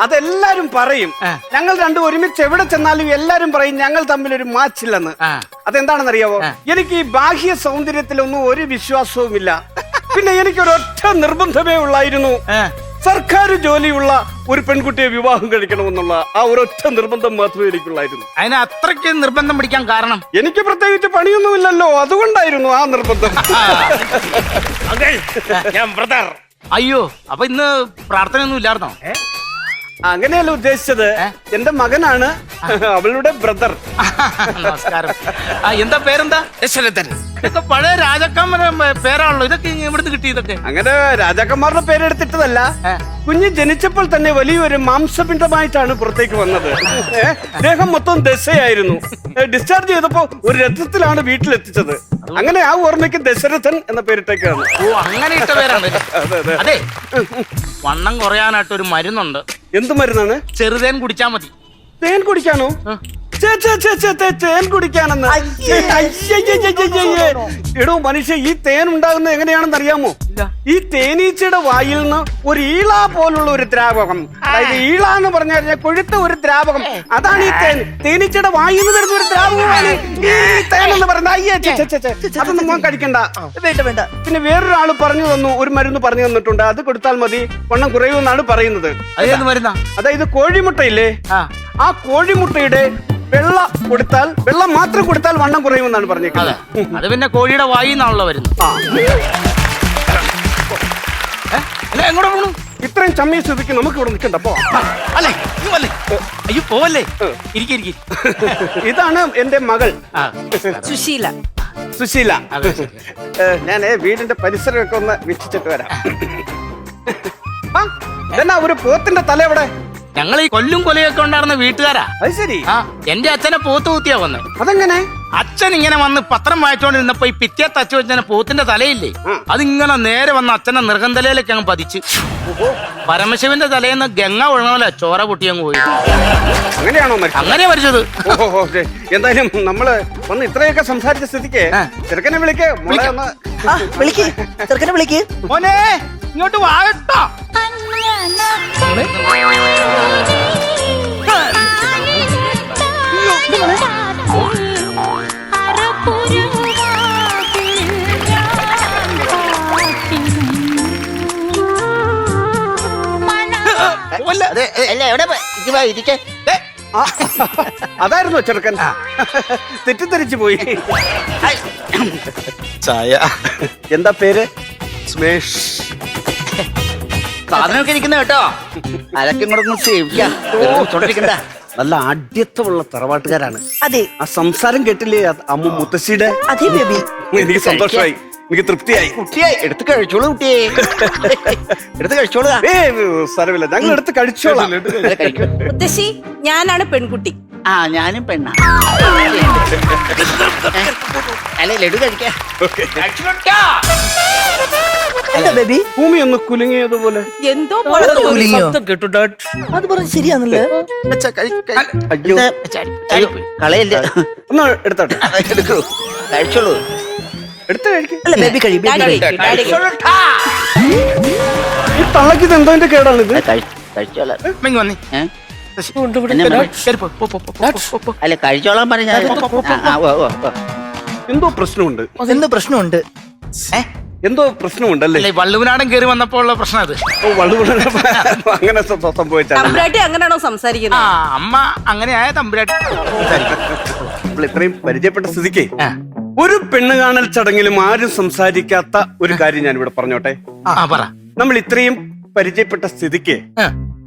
അതെല്ലാരും പറയും. ഞങ്ങൾ രണ്ടും ഒരുമിച്ച് എവിടെ ചെന്നാലും എല്ലാരും പറയും ഞങ്ങൾ തമ്മിൽ ഒരു മാച്ചില്ലെന്ന്. അതെന്താണെന്നറിയാവോ? എനിക്ക് ഈ ബാഹ്യ സൗന്ദര്യത്തിലൊന്നും ഒരു വിശ്വാസവുമില്ല. പിന്നെ എനിക്കൊരൊറ്റ നിർബന്ധമേ ഉള്ളായിരുന്നു, സർക്കാർ ജോലിയുള്ള ഒരു പെൺകുട്ടിയെ വിവാഹം കഴിക്കണമെന്നുള്ള ആ ഒരൊറ്റ നിർബന്ധം മാത്രമേ എനിക്കുള്ളായിരുന്നു. അതിന് അത്രയ്ക്ക് നിർബന്ധം പിടിക്കാൻ കാരണം? എനിക്ക് പ്രത്യേകിച്ച് പണിയൊന്നുമില്ലല്ലോ, അതുകൊണ്ടായിരുന്നു ആ നിർബന്ധം. ഞാൻ ബ്രദർ. അയ്യോ, അപ്പൊ ഇന്ന് പ്രാർത്ഥനയൊന്നും ഇല്ലായിരുന്നോ? അങ്ങനെയല്ല ഉദ്ദേശിച്ചത്, എന്റെ മകനാണ് അവളുടെ ബ്രദർ. നമസ്കാരം. എന്താ പേരെന്താ? ദശരഥൻ. ഇതൊക്കെ പഴയ രാജാക്കന്മാരുടെ പേരാണല്ലോ. ഇതൊക്കെ എവിടുന്ന് കിട്ടി? ഇതൊക്കെ അങ്ങനെ രാജാക്കന്മാരുടെ പേരെടുത്തിട്ടതല്ല, കുഞ്ഞ് ജനിച്ചപ്പോൾ തന്നെ വലിയൊരു മാംസപിണ്ഡമായിട്ടാണ് പുറത്തേക്ക് വന്നത്. ദേഹം മൊത്തം ദശയായിരുന്നു. ഡിസ്ചാർജ് ചെയ്തപ്പോ ഒരു രഥത്തിലാണ് വീട്ടിലെത്തിച്ചത്. അങ്ങനെ ആ ഓർമ്മയ്ക്ക് ദശരഥൻ എന്ന പേരിട്ടേക്കാണ്. ഓ, അങ്ങനെ ഇട്ട പേരാണ്. അതെ, വണ്ണം കുറയാനായിട്ട് ഒരു മരുന്നുണ്ട്. എന്ത് മരുന്നാണ്? ചെറുതേൻ കുടിച്ചാ മതി. തേൻ കുടിക്കാനോ? തേൻ കുടിക്കാനെന്ന്? എടോ മനുഷ്യ, ഈ തേൻ ഉണ്ടാകുന്നത് എങ്ങനെയാണെന്ന് അറിയാമോ? ഈ തേനീച്ചയുടെ വായിൽ നിന്ന് ഒരു ഈള പോലുള്ള ഒരു ദ്രാവകം, അതായത് ഈള എന്ന് പറഞ്ഞാൽ കൊഴുത്ത ഒരു ദ്രാവകം, അതാണ് ഈ തേൻ. തേനീച്ചയുടെ വായിൽ നിന്ന് വരുന്ന ഒരു ദ്രാവകമാണ് ഈ തേൻ എന്ന് പറയുന്നത്. അതൊന്നും മോൻ കഴിക്കണ്ട. വേണ്ട. പിന്നെ വേറൊരാള് പറഞ്ഞു തന്നു, ഒരു മരുന്ന് പറഞ്ഞു തന്നിട്ടുണ്ട്, അത് കൊടുത്താൽ മതി, വണ്ണം കുറയുമെന്നാണ് പറയുന്നത്. അതായത് കോഴിമുട്ടയില്ലേ, ആ കോഴിമുട്ടയുടെ വെള്ള കൊടുത്താൽ, വെള്ളം മാത്രം കൊടുത്താൽ വണ്ണം കുറയുമെന്നാണ് പറഞ്ഞേക്കുന്നത്. അത് പിന്നെ കോഴിയുടെ വായിൽ നിന്നാണല്ലോ വരുന്നത്. എങ്ങോട്ട് പോണു? ഇത്രയും ചമ്മി സ്ഥിതിക്ക് നമുക്ക് ഇവിടെ നിൽക്കണ്ടപ്പോ അല്ലേ? അയ്യോ പോവല്ലേ, ഇരിക്കും. ഇതാണ് എന്റെ മകൾ സുശീല. സുശീല. ഞാൻ വീടിന്റെ പരിസരമൊക്കെ ഒന്ന് വീക്ഷിച്ചിട്ട് വരാം. എന്നാ ഒരു പോത്തിന്റെ തല എവിടെ? ഞങ്ങൾ ഈ കൊല്ലും കൊലയൊക്കെ ഉണ്ടായിരുന്ന വീട്ടുകാരാ. അത് ശരി. എന്റെ അച്ഛനെ പോത്ത് കുത്തിയാ വന്നത്. അതെങ്ങനെ? അച്ഛൻ ഇങ്ങനെ വന്ന് പത്രം വായിച്ചോണ്ടിരുന്നപ്പോ ഈ പിറ്റേ തച്ചു വെച്ച പോത്തിന്റെ തലയില്ലേ, അതിങ്ങനെ നേരെ വന്ന് അച്ഛനെ നൃഗന്തലയിലേക്ക് അങ്ങ് പതിച്ച്. പരമശിവന്റെ തലേന്ന് ഗംഗ ഒഴുകണമല്ല, ചോര പൊട്ടിയങ്ങ് പോയി. അങ്ങനെയാണോ? അങ്ങനെയാ മരിച്ചത്. ഓഹോ, എന്തായാലും നമ്മള് വന്ന് ഇത്രയൊക്കെ സംസാരിച്ച സ്ഥിതിക്ക് ചെറുക്കനെ വിളിക്ക്. ചെറുക്കനെ വിളിക്ക്. മോനെ ഇങ്ങോട്ട് വാട്ടോ. അതായിരുന്നു ചെറുക്കൻ. തെറ്റിദ്ധരിച്ചു പോയി. ചായ. എന്താ പേര്? സുമേഷ്. സാധനമൊക്കെ ഇരിക്കുന്ന കേട്ടോ, അതൊക്കെ ഇങ്ങോട്ടൊന്ന് സേവിക്കണ്ട. നല്ല ആഢ്യത്വമുള്ള തറവാട്ടുകാരാണ്. അതെ. ആ സംസാരം കേട്ടില്ലേ അമ്മ മുത്തശ്ശിയുടെ? അതെ ബേബി. എനിക്ക് സന്തോഷമായി, എനിക്ക് തൃപ്തിയായി. കുട്ടിയെ എടുത്ത് കഴിച്ചോളൂ. കുട്ടിയെ എടുത്ത് കഴിച്ചോളൂ. സ്ഥലമില്ല, ഞങ്ങൾ എടുത്ത് കഴിച്ചോളാം. മുത്തശ്ശി, ഞാനാണ് പെൺകുട്ടി. ആ, ഞാനും പെണ്ണാ. അല്ലെ, ലഡു കഴിക്കാം. എന്താ ബേബി? ഭൂമി ഒന്ന് കുലുങ്ങിയതുപോലെ എന്തോ കേട്ടു. അത് പറഞ്ഞ് ശരിയാണല്ലേ? അയ്യോ, കളയല്ലേ. ഒന്ന് എടുത്തോട്ടെ. എടുക്കൂ, കഴിച്ചോളൂ. എടുത്ത് കഴിക്കും. അല്ല ബേബി കഴി ഈ തള്ളക്കിത് എന്തോ കേടാണിത്. കഴിച്ചോളാം. അല്ല കഴിച്ചോളാൻ പറഞ്ഞ എന്തോ പ്രശ്നമുണ്ട്. എന്തോ പ്രശ്നമുണ്ട്. എന്തോ പ്രശ്നമുണ്ടല്ലേ? വള്ളുവനാടൻ കയറി വന്നപ്പോ ഉള്ള പ്രശ്നം അത്. അങ്ങനെ സംഭവിച്ചാണ്. തമ്പുരാട്ടി അങ്ങനെയാണോ സംസാരിക്കുന്നത്? അമ്മ അങ്ങനെയായ തമ്പുരാട്ടി. നമ്മൾ ഇത്രയും പരിചയപ്പെട്ട സ്ഥിതിക്ക് ഒരു പെണ്ണ് കാണൽ ചടങ്ങിലും ആരും സംസാരിക്കാത്ത ഒരു കാര്യം ഞാൻ ഇവിടെ പറഞ്ഞോട്ടെ. പറ. നമ്മൾ ഇത്രയും പരിചയപ്പെട്ട സ്ഥിതിക്ക്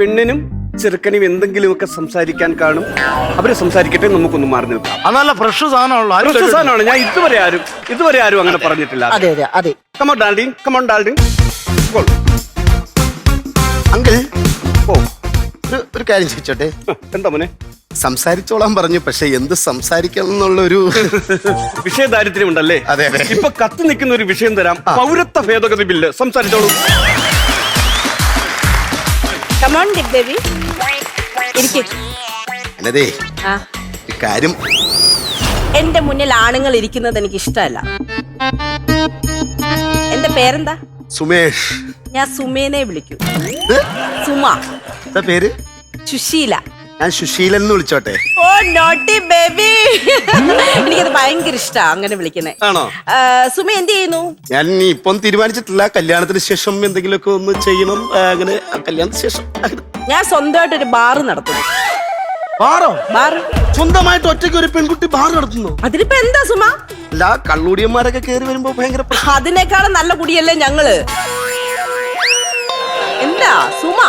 പെണ്ണിനും ചെറുക്കനും എന്തെങ്കിലുമൊക്കെ സംസാരിക്കാൻ കാണും. അവര് സംസാരിക്കട്ടെ, നമുക്കൊന്ന് മാറി നിൽക്കാം. അതല്ല ഫ്രഷ് സാധനമാണല്ലോ. ഫ്രഷ് സാധനമാണ്. ഞാൻ ഇതുവരെ ആരും അങ്ങനെ പറഞ്ഞിട്ടില്ല. അതെ അതെ അതെ. Come on darling, come on darling. Uncle ഒരു കാര്യം ചോദിച്ചോട്ടെ? എന്താ മോനെ? സംസാരിച്ചോളാൻ പറഞ്ഞു, പക്ഷെ എന്ത് സംസാരിക്കണം എന്നുള്ളൊരു വിഷയ ദാരിദ്ര്യം ഉണ്ടല്ലേ? അതെ അതെ. ഇപ്പൊ കത്തി നിൽക്കുന്ന ഒരു വിഷയം തരാം. പൗരത്വ ഭേദഗതി ബില്ല്. സംസാരിച്ചോളൂ. അതെ കാര്യം, എന്റെ മുന്നിൽ ആണുങ്ങൾ ഇരിക്കുന്നത് എനിക്ക് ഇഷ്ടമല്ല. എന്റെ പേരെന്താ? സുമേഷ്. ഞാൻ സുമേനെ വിളിക്കൂ. സുമ. എന്താ പേര്? സുശീല. ഞാൻ സുശീലൻ എന്ന് വിളിച്ചോട്ടെ? ഓ നോട്ടി ബേബി. എനിക്കത് ഭയങ്കര ഇഷ്ടാ അങ്ങനെ വിളിക്കുന്നേ. ആണോ? സുമ എന്ത് ചെയ്യുന്നു? ഞാൻ ഇപ്പം തീരുമാനിച്ചിട്ടില്ല. കല്യാണത്തിന് ശേഷം എന്തെങ്കിലുമൊക്കെ ഒന്ന് ചെയ്യണം. അങ്ങനെ കല്യാണത്തിന് ശേഷം ഞാൻ സ്വന്തമായിട്ടൊരു ബാറ് നടത്തുന്നു. ബാറോ? ബാർ സ്വന്തമായിട്ട് ഒറ്റയ്ക്ക് ഒരു പെൺകുട്ടി ബാർ നടത്തുന്നു? അതിലിപ്പോ എന്താ സുമ? അല്ല, കള്ളുടിയന്മാരൊക്കെ കയറി വരുമ്പോ ഭയങ്കര അതിനേക്കാളും നല്ല കുടിയല്ലേ ഞങ്ങള്. എന്താ സുമ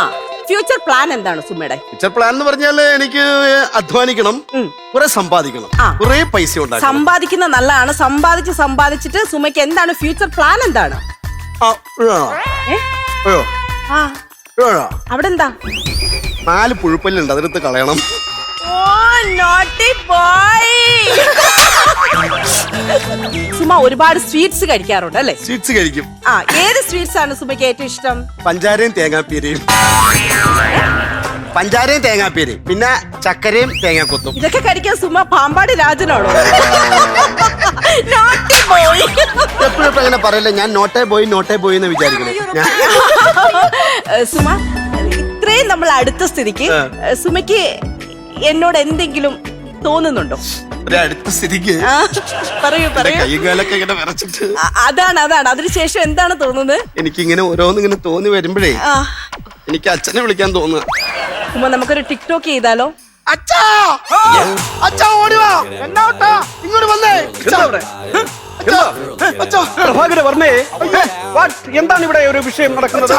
ഫ്യൂച്ചർ പ്ലാൻ എന്താണ് സുമയുടെ? ഫ്യൂച്ചർ പ്ലാൻ എന്ന് പറഞ്ഞാല് എനിക്ക് അധ്വാനിക്കണം, കുറെ സമ്പാദിക്കണം, കുറെ പൈസ ഉണ്ടാക്കണം. സമ്പാദിക്കുന്ന നല്ലതാണ്. സമ്പാദിച്ചിട്ട് സുമയ്ക്ക് എന്താണ് ഫ്യൂച്ചർ പ്ലാൻ എന്താണ്? അവിടെ എന്താ? 4 പുഴുപ്പല്ലുണ്ട്, അതിനകത്ത് കളയണം. സുമ ഒരുപാട് സ്വീറ്റ്സ് കഴിക്കാറുണ്ട് അല്ലേ? സ്വീറ്റ്സ് കഴിക്കും. ഏത് സ്വീറ്റ്സ് ആണ് സുമയ്ക്ക് ഏറ്റവും ഇഷ്ടം? പഞ്ചാരയും തേങ്ങാപ്പീരയും. പഞ്ചാരയും തേങ്ങാപ്പീരയും, പിന്നെ ചക്കരയും തേങ്ങാക്കൊത്തും. ഇതൊക്കെ കഴിക്കാൻ സുമ പാമ്പാടി രാജനാണോ? എപ്പോഴും അങ്ങനെ പറയല്ലേ, ഞാൻ നോട്ടേ ബോയ് എന്ന് വിചാരിക്കണേ. സുമ ഇത്രയും നമ്മൾ അടുത്ത സ്ഥിതിക്ക് സുമയ്ക്ക് എന്നോട് എന്തെങ്കിലും തോന്നുന്നുണ്ടോ? അടുത്ത സ്ഥിതിക്ക് പറയൂ. കൈയും കാലൊക്കെ ഇങ്ങനെ വിറച്ചിട്ട്. അതാണ് അതിനുശേഷം എന്താണ് തോന്നുന്നത്? എനിക്കിങ്ങനെ ഓരോന്നിങ്ങനെ തോന്നി വരുമ്പോഴേ എനിക്ക് അച്ഛനെ വിളിക്കാൻ തോന്നുക. സുമ നമുക്കൊരു ടിക്ടോക്ക് ചെയ്താലോ? അച്ഛാ, അച്ഛാ ഓടി വാ. എന്നാ ഇങ്ങോട്ട് വന്നേ. എന്താണ് ഇവിടെ ഒരു വിഷയം നടക്കുന്നത്?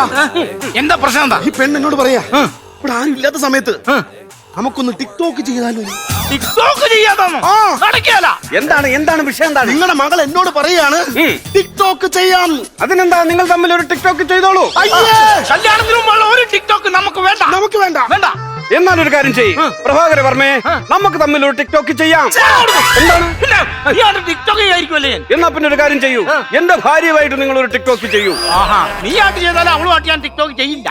എന്താ പ്രശ്നം? എന്താ ഈ പെണ്ണ് എന്നോട് പറയാ, ഇവിടെ ആരും ഇല്ലാത്ത സമയത്ത് നമുക്കൊന്ന് ടിക്ടോക്ക് ചെയ്താലോ? ടിക്ടോക്ക് ചെയ്യാതാണോ? എന്താണ് വിഷയം? എന്താണ്? നിങ്ങളുടെ മകൾ എന്നോട് പറയാണ് ടിക്ടോക്ക് ചെയ്യാൻ. അതിനെന്താ, നിങ്ങൾ തമ്മിൽ ഒരു ടിക്ടോക്ക് ചെയ്തോളൂ. കല്യാണത്തിന് മുമ്പുള്ള ഒരു ടിക്ടോക്ക് നമുക്ക് വേണ്ട. എന്നാലൊരു കാര്യം ചെയ്യും പ്രഭാകര വർമ്മേ, നമുക്ക് തമ്മിൽ ഒരു ടിക്ടോക്ക് ചെയ്യാം. എന്താണ് ടിക്ടോക്ക് ചെയ്യായിരിക്കുമല്ലേ? എന്നാ പിന്നെ ഒരു കാര്യം ചെയ്യൂ, എന്റെ ഭാര്യയുമായിട്ട് നിങ്ങൾ ഒരു ടിക്ടോക്ക് ചെയ്യൂ. നീ ആയിട്ട് ചെയ്താലും അവളുമായിട്ട് ഞാൻ ടിക്ടോക്ക് ചെയ്യില്ല.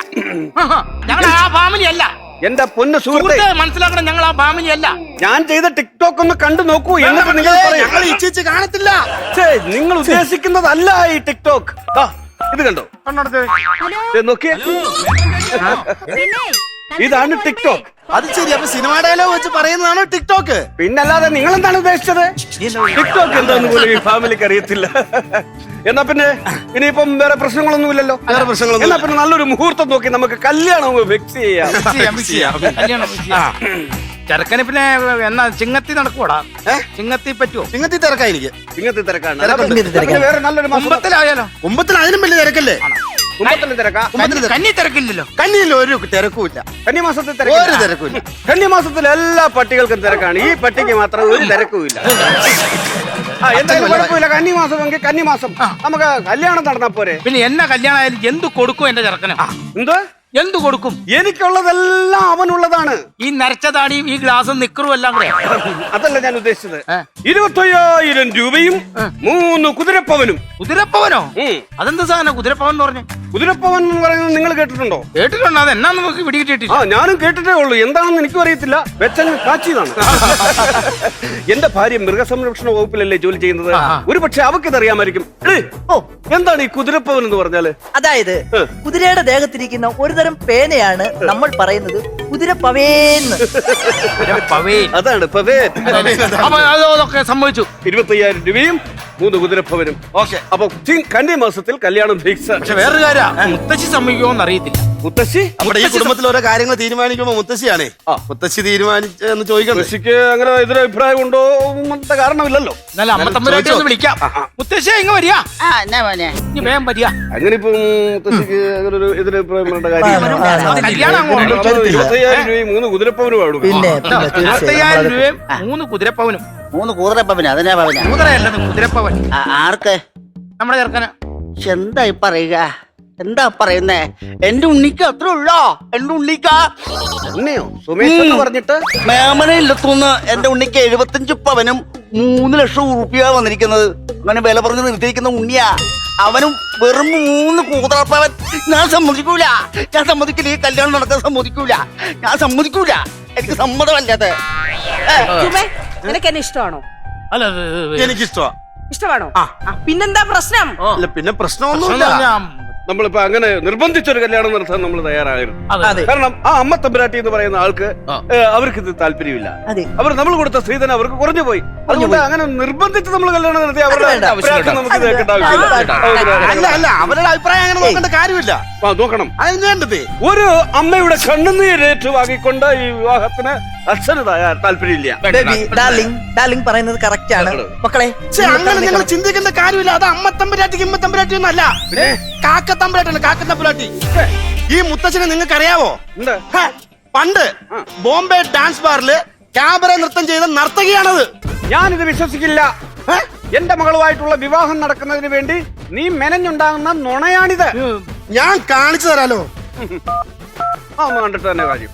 ഞങ്ങൾ ആ ഫാമിലി അല്ല. എന്റെ പൊന്ന് സുഹൃത്തെ, മനസ്സിലാക്കണം, ഞങ്ങൾ ആ ഫാമിലി അല്ല. ഞാൻ ചെയ്ത ടിക്ടോക്ക് ഒന്ന് കണ്ടു നോക്കൂ, എന്നിട്ട് നിങ്ങൾ ഞങ്ങൾ ഇച്ഛിച്ച് കാണത്തില്ല. നിങ്ങൾ ഉദ്ദേശിക്കുന്നതല്ല ഈ ടിക്ടോക്ക്. ഇത് കണ്ടോ, നോക്കിയേ, ഇതാണ് ടിക്ടോക്ക്. അത് ശരി. അപ്പൊ സിനിമ ഡയലോഗ് വെച്ച് പറയുന്നതാണോ ടിക്ടോക്ക്? പിന്നല്ലാതെ നിങ്ങൾ എന്താണ് ഉദ്ദേശിച്ചത്? ടിക്ടോക്ക് എന്താന്ന് പോലും ഈ ഫാമിലിക്ക് അറിയത്തില്ല. എന്നാ പിന്നെ ഇനിയിപ്പം വേറെ പ്രശ്നങ്ങളൊന്നും ഇല്ലല്ലോ. വേറെ പ്രശ്നങ്ങളൊന്നും. എന്നാ പിന്നെ നല്ലൊരു മുഹൂർത്തം നോക്കി നമുക്ക് കല്യാണം ഫിക്സ് ചെയ്യാം. ചെറുക്കന് പിന്നെ എന്നാ ചിങ്ങത്തി നടക്കൂടാ? ചിങ്ങത്തി പറ്റുമോ? ചിങ്ങത്തി തിരക്കാ എനിക്ക്. ചിങ്ങത്തി തിരക്കാണ്. വേറെ നല്ലൊരു കുമ്പത്തിലായാലോ? കുമ്പത്തിന് അതിനും വലിയ തിരക്കല്ലേ? കുമ്പത്തിന് തിരക്കാ. കന്നി തിരക്കില്ലല്ലോ. കന്നിയിൽ ഒരു തിരക്കുമില്ല. കന്നിമാസത്തിൽ ഒരു തിരക്കുമില്ല. കന്നിമാസത്തിൽ എല്ലാ പട്ടികൾക്കും തിരക്കാണ്, ഈ പട്ടിക്ക് മാത്രം ഒരു തിരക്കുമില്ല. എന്തായാലും കുഴപ്പമില്ല. കന്നിമാസമെങ്കിൽ കന്നിമാസം നമുക്ക് കല്യാണം നടന്നാ പോരെ. പിന്നെ എന്നാ കല്യാണം ആയാലും എന്ത് കൊടുക്കും എന്റെ ചെറുക്കന്? എന്തോ എന്തു കൊടുക്കും? എനിക്കുള്ളതെല്ലാം അവനുള്ളതാണ്. ഈ നരച്ച താടിയും ഈ ഗ്ലാസും നിക്കറും എല്ലാം കൂടെ. അതല്ല ഞാൻ ഉദ്ദേശിച്ചത്. 25,000 രൂപയും 3 കുതിരപ്പവനും. കുതിരപ്പവനോ? അതെന്താ സാധനം കുതിരപ്പവൻ എന്ന് പറഞ്ഞേ? കുതിരപ്പവൻ എന്ന് പറയുന്നത് നിങ്ങൾ കേട്ടിട്ടുണ്ടോ? കേട്ടിട്ടുണ്ട്. അത് എന്നാ നമുക്ക് പിടികിട്ടിട്ടില്ല. ഞാനും കേട്ടിട്ടേ ഉള്ളൂ. എന്താണെന്ന് എനിക്കും അറിയത്തില്ല. വെച്ചങ്ങ് കാച്ചിയതാണ്. എന്റെ ഭാര്യ മൃഗസംരക്ഷണ വകുപ്പിലല്ലേ ജോലി ചെയ്യുന്നത്. ഒരു പക്ഷെ അവർക്ക് അറിയാമായിരിക്കും. എന്താണ് ഈ കുതിരപ്പവൻ എന്ന് പറഞ്ഞാല്? അതായത് കുതിരയുടെ ദേഹത്തിരിക്കുന്ന ഒരു തരം പേനയാണ് നമ്മൾ പറയുന്നത് കുതിരപ്പവേന്ന്. അതാണ് പവേൻ. അതൊക്കെ സംഭവിച്ചു. 25,000 രൂപയും 3 കുതിരപ്പവനും. ഓക്കെ. അപ്പൊ കന്നി മാസത്തിൽ കല്യാണം ഫിക്സ്. പക്ഷെ വേറൊരു കാര്യം, മുത്തശ്ശി സമ്മതിക്കുമോന്ന് അറിയത്തില്ല. മുത്തശ്ശി നമ്മുടെ ഈ കുടുംബത്തിൽ ഓരോ കാര്യങ്ങൾ തീരുമാനിക്കുമ്പോ മുത്തശ്ശിയാണേ. മുത്തശ്ശി തീരുമാനിച്ചെന്ന് ചോദിക്കണം. മുത്തശ്ശിക്ക് അങ്ങനെ എതിരഭിപ്രായം ഉണ്ടോ? കാരണമില്ലല്ലോ. എന്നാലും അമ്മ തമ്പുരാട്ടി ഒന്ന് വിളിക്കാം. മുത്തശ്ശി ഇങ്ങ് വരിക. ഇനി വേഗം വരിക. അങ്ങനെ ഇപ്പൊ മുത്തശ്ശിക്ക് അങ്ങനെ ഒരു എതിരഭിപ്രായം വേണ്ട കാര്യം. കല്യാണം അങ്ങോട്ട്. 25,000 രൂപയും 3 കുതിരപ്പവനും ആടും. 25,000 രൂപയും 3 കുതിരപ്പവനും. 3 കുതിരപ്പവന്. അതിനാ പവന. കുതിരയല്ലത് കുതിരപ്പവൻ. ആർക്ക്? നമ്മുടെ ചെറുക്കന്. എന്തായി പറയുക? എന്താ പറയുന്നേ? എന്റെ ഉണ്ണിക്ക് അത്ര ഉള്ളോ? എന്റെ ഉണ്ണിക്ക പറഞ്ഞിട്ട് മേമനയില്ലെത്തുനിന്ന് എന്റെ ഉണ്ണിക്ക് 75 പവനും 3 ലക്ഷം ഉറുപ്പിക വന്നിരിക്കുന്നത്. അങ്ങനെ വില പറഞ്ഞ് നിർത്തിയിരിക്കുന്ന ഉണ്ണിയാ. അവനും വെറും 3 കൂതറപ്പവൻ. ഞാൻ സമ്മതിക്കൂല. ഞാൻ സമ്മതിക്കില്ല. ഈ കല്യാണം നടക്കാൻ സമ്മതിക്കൂല. ഞാൻ സമ്മതിക്കൂല. എനിക്ക് സമ്മതമല്ലത്. നിനക്ക് എന്നെ ഇഷ്ടമാണോ? അല്ല എനിക്കിഷ്ടമാ. ഇഷ്ടമാണോ? പിന്നെന്താ പ്രശ്നം? അല്ല പിന്നെ പ്രശ്നമൊന്നുമില്ല. നമ്മളിപ്പോ അങ്ങനെ നിർബന്ധിച്ചൊരു കല്യാണം നടത്താൻ നമ്മൾ തയ്യാറായിരുന്നു. കാരണം ആ അമ്മ തമ്പുരാട്ടി എന്ന് പറയുന്ന ആൾക്ക് അവർക്ക് ഇത് താല്പര്യമില്ല. അവർ നമ്മൾ കൊടുത്ത സ്ത്രീധനം അവർക്ക് കുറഞ്ഞു പോയി. അതുകൊണ്ട് അങ്ങനെ നിർബന്ധിച്ച് നമ്മൾ കല്യാണം നടത്തി അവരുടെ നമുക്ക് കേൾക്കേണ്ട ആവശ്യമില്ല. അല്ല അവരുടെ അഭിപ്രായം അങ്ങനെ നോക്കേണ്ട കാര്യമില്ല. നോക്കണം. അതിന് വേണ്ടത് ഒരു അമ്മയുടെ കണ്ണുനീരേറ്റു വാങ്ങിക്കൊണ്ട് ഈ വിവാഹത്തിന് അച്ഛന് താല്പര്യമില്ല. ഡാർലിംഗ് പറയുന്നത് കറക്റ്റ് ആണ് മക്കളെ. അങ്ങനെ നിങ്ങൾ ചിന്തിക്കേണ്ട കാര്യമില്ല. അത് അമ്മ തമ്പുരാട്ടിക്ക് ഇമ്മ തമ്പുരാട്ടി ഒന്നല്ല, കാക്കത്തമ്പുരാട്ടാണ്. കാക്കത്തമ്പുരാട്ടി. ഈ മുത്തച്ഛനെ നിങ്ങൾക്ക് അറിയാവോ? പണ്ട് ബോംബെ ഡാൻസ് ബാറില് ക്യാബറ നൃത്തം ചെയ്ത നർത്തകിയാണത്. ഞാനിത് വിശ്വസിക്കില്ല. എന്റെ മകളുമായിട്ടുള്ള വിവാഹം നടക്കുന്നതിന് വേണ്ടി നീ മെനഞ്ഞുണ്ടാകുന്ന നുണയാണിത്. ഞാൻ കാണിച്ചു തരാലോ. ഒന്ന് കണ്ടിട്ട് തന്നെ കാര്യം.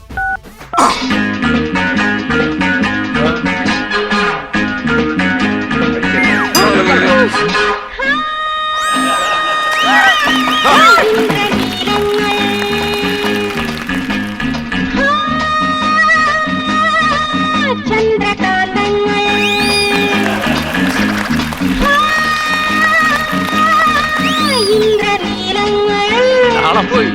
പോയി.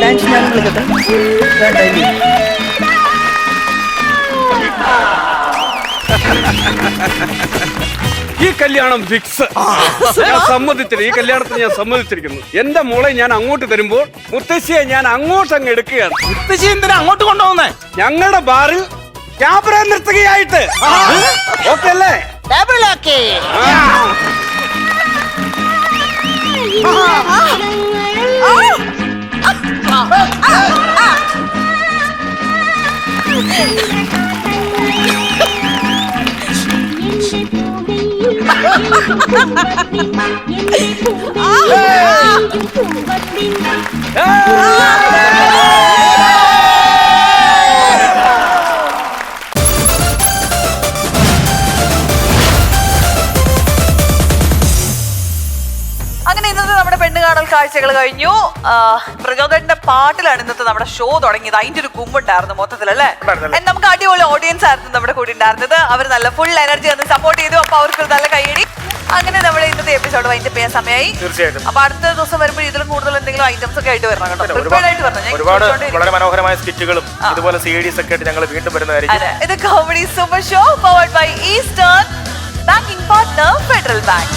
ഡാൻസ് ഞാൻ കളിക്കട്ടെ. ഈ കല്യാണം ഫിക്സ്. ഞാൻ സമ്മതിച്ചില്ല. ഈ കല്യാണത്തിന് ഞാൻ സമ്മതിച്ചിരിക്കുന്നു. എന്റെ മോളെ ഞാൻ അങ്ങോട്ട് തരുമ്പോൾ മുത്തശ്ശിയെ ഞാൻ അങ്ങോട്ട് അങ്ങ് എടുക്കുകയാണ്. മുത്തശ്ശി എന്തിനാ അങ്ങോട്ട് കൊണ്ടുപോകുന്നേ? ഞങ്ങളുടെ ബാറിൽ ക്യാബറ നർത്തകിയായിട്ട്. ഓക്കെ അല്ലേ? അങ്ങനെ ഇന്നത്തെ നമ്മുടെ പെണ്ണുകാണൽ കാഴ്ചകൾ കഴിഞ്ഞു. മൃഗങ്ങളുടെ പാട്ടിലാണ് ഇന്നത്തെ നമ്മുടെ ഷോ തുടങ്ങിയത്. അതിന്റെ ഒരു കുമ്പുണ്ടായിരുന്നു മൊത്തത്തിൽ അല്ലേ? നമുക്ക് അടിപൊളി ഓഡിയൻസ് ആയിരുന്നു നമ്മുടെ കൂടെ ഉണ്ടായിരുന്നത്. അവർ നല്ല ഫുൾ എനർജി ഒന്ന് സപ്പോർട്ട് ചെയ്തു. അപ്പൊ അവർക്ക് നല്ല കൈയടി. അങ്ങനെ നമ്മുടെ ഇന്നത്തെ എപ്പിസോഡ് വൈൻഡ് അപ്പ് ചെയ്യാൻ സമയമായി. അപ്പൊ അടുത്ത ദിവസം വരുമ്പോൾ ഇതിലും കൂടുതൽ എന്തെങ്കിലും ഐറ്റംസ് ഒക്കെ ആയിട്ട് വരണം കേട്ടോ. ഒരുപാട് വളരെ മനോഹരമായ സ്കിറ്റുകളും ഇതുപോലെ CDs ഒക്കെ ആയിട്ട് ഞങ്ങൾ വീണ്ടും വരുന്നതായിരിക്കും. ഇത് Comedy Super Show powered by Eastern banking partner Federal bank.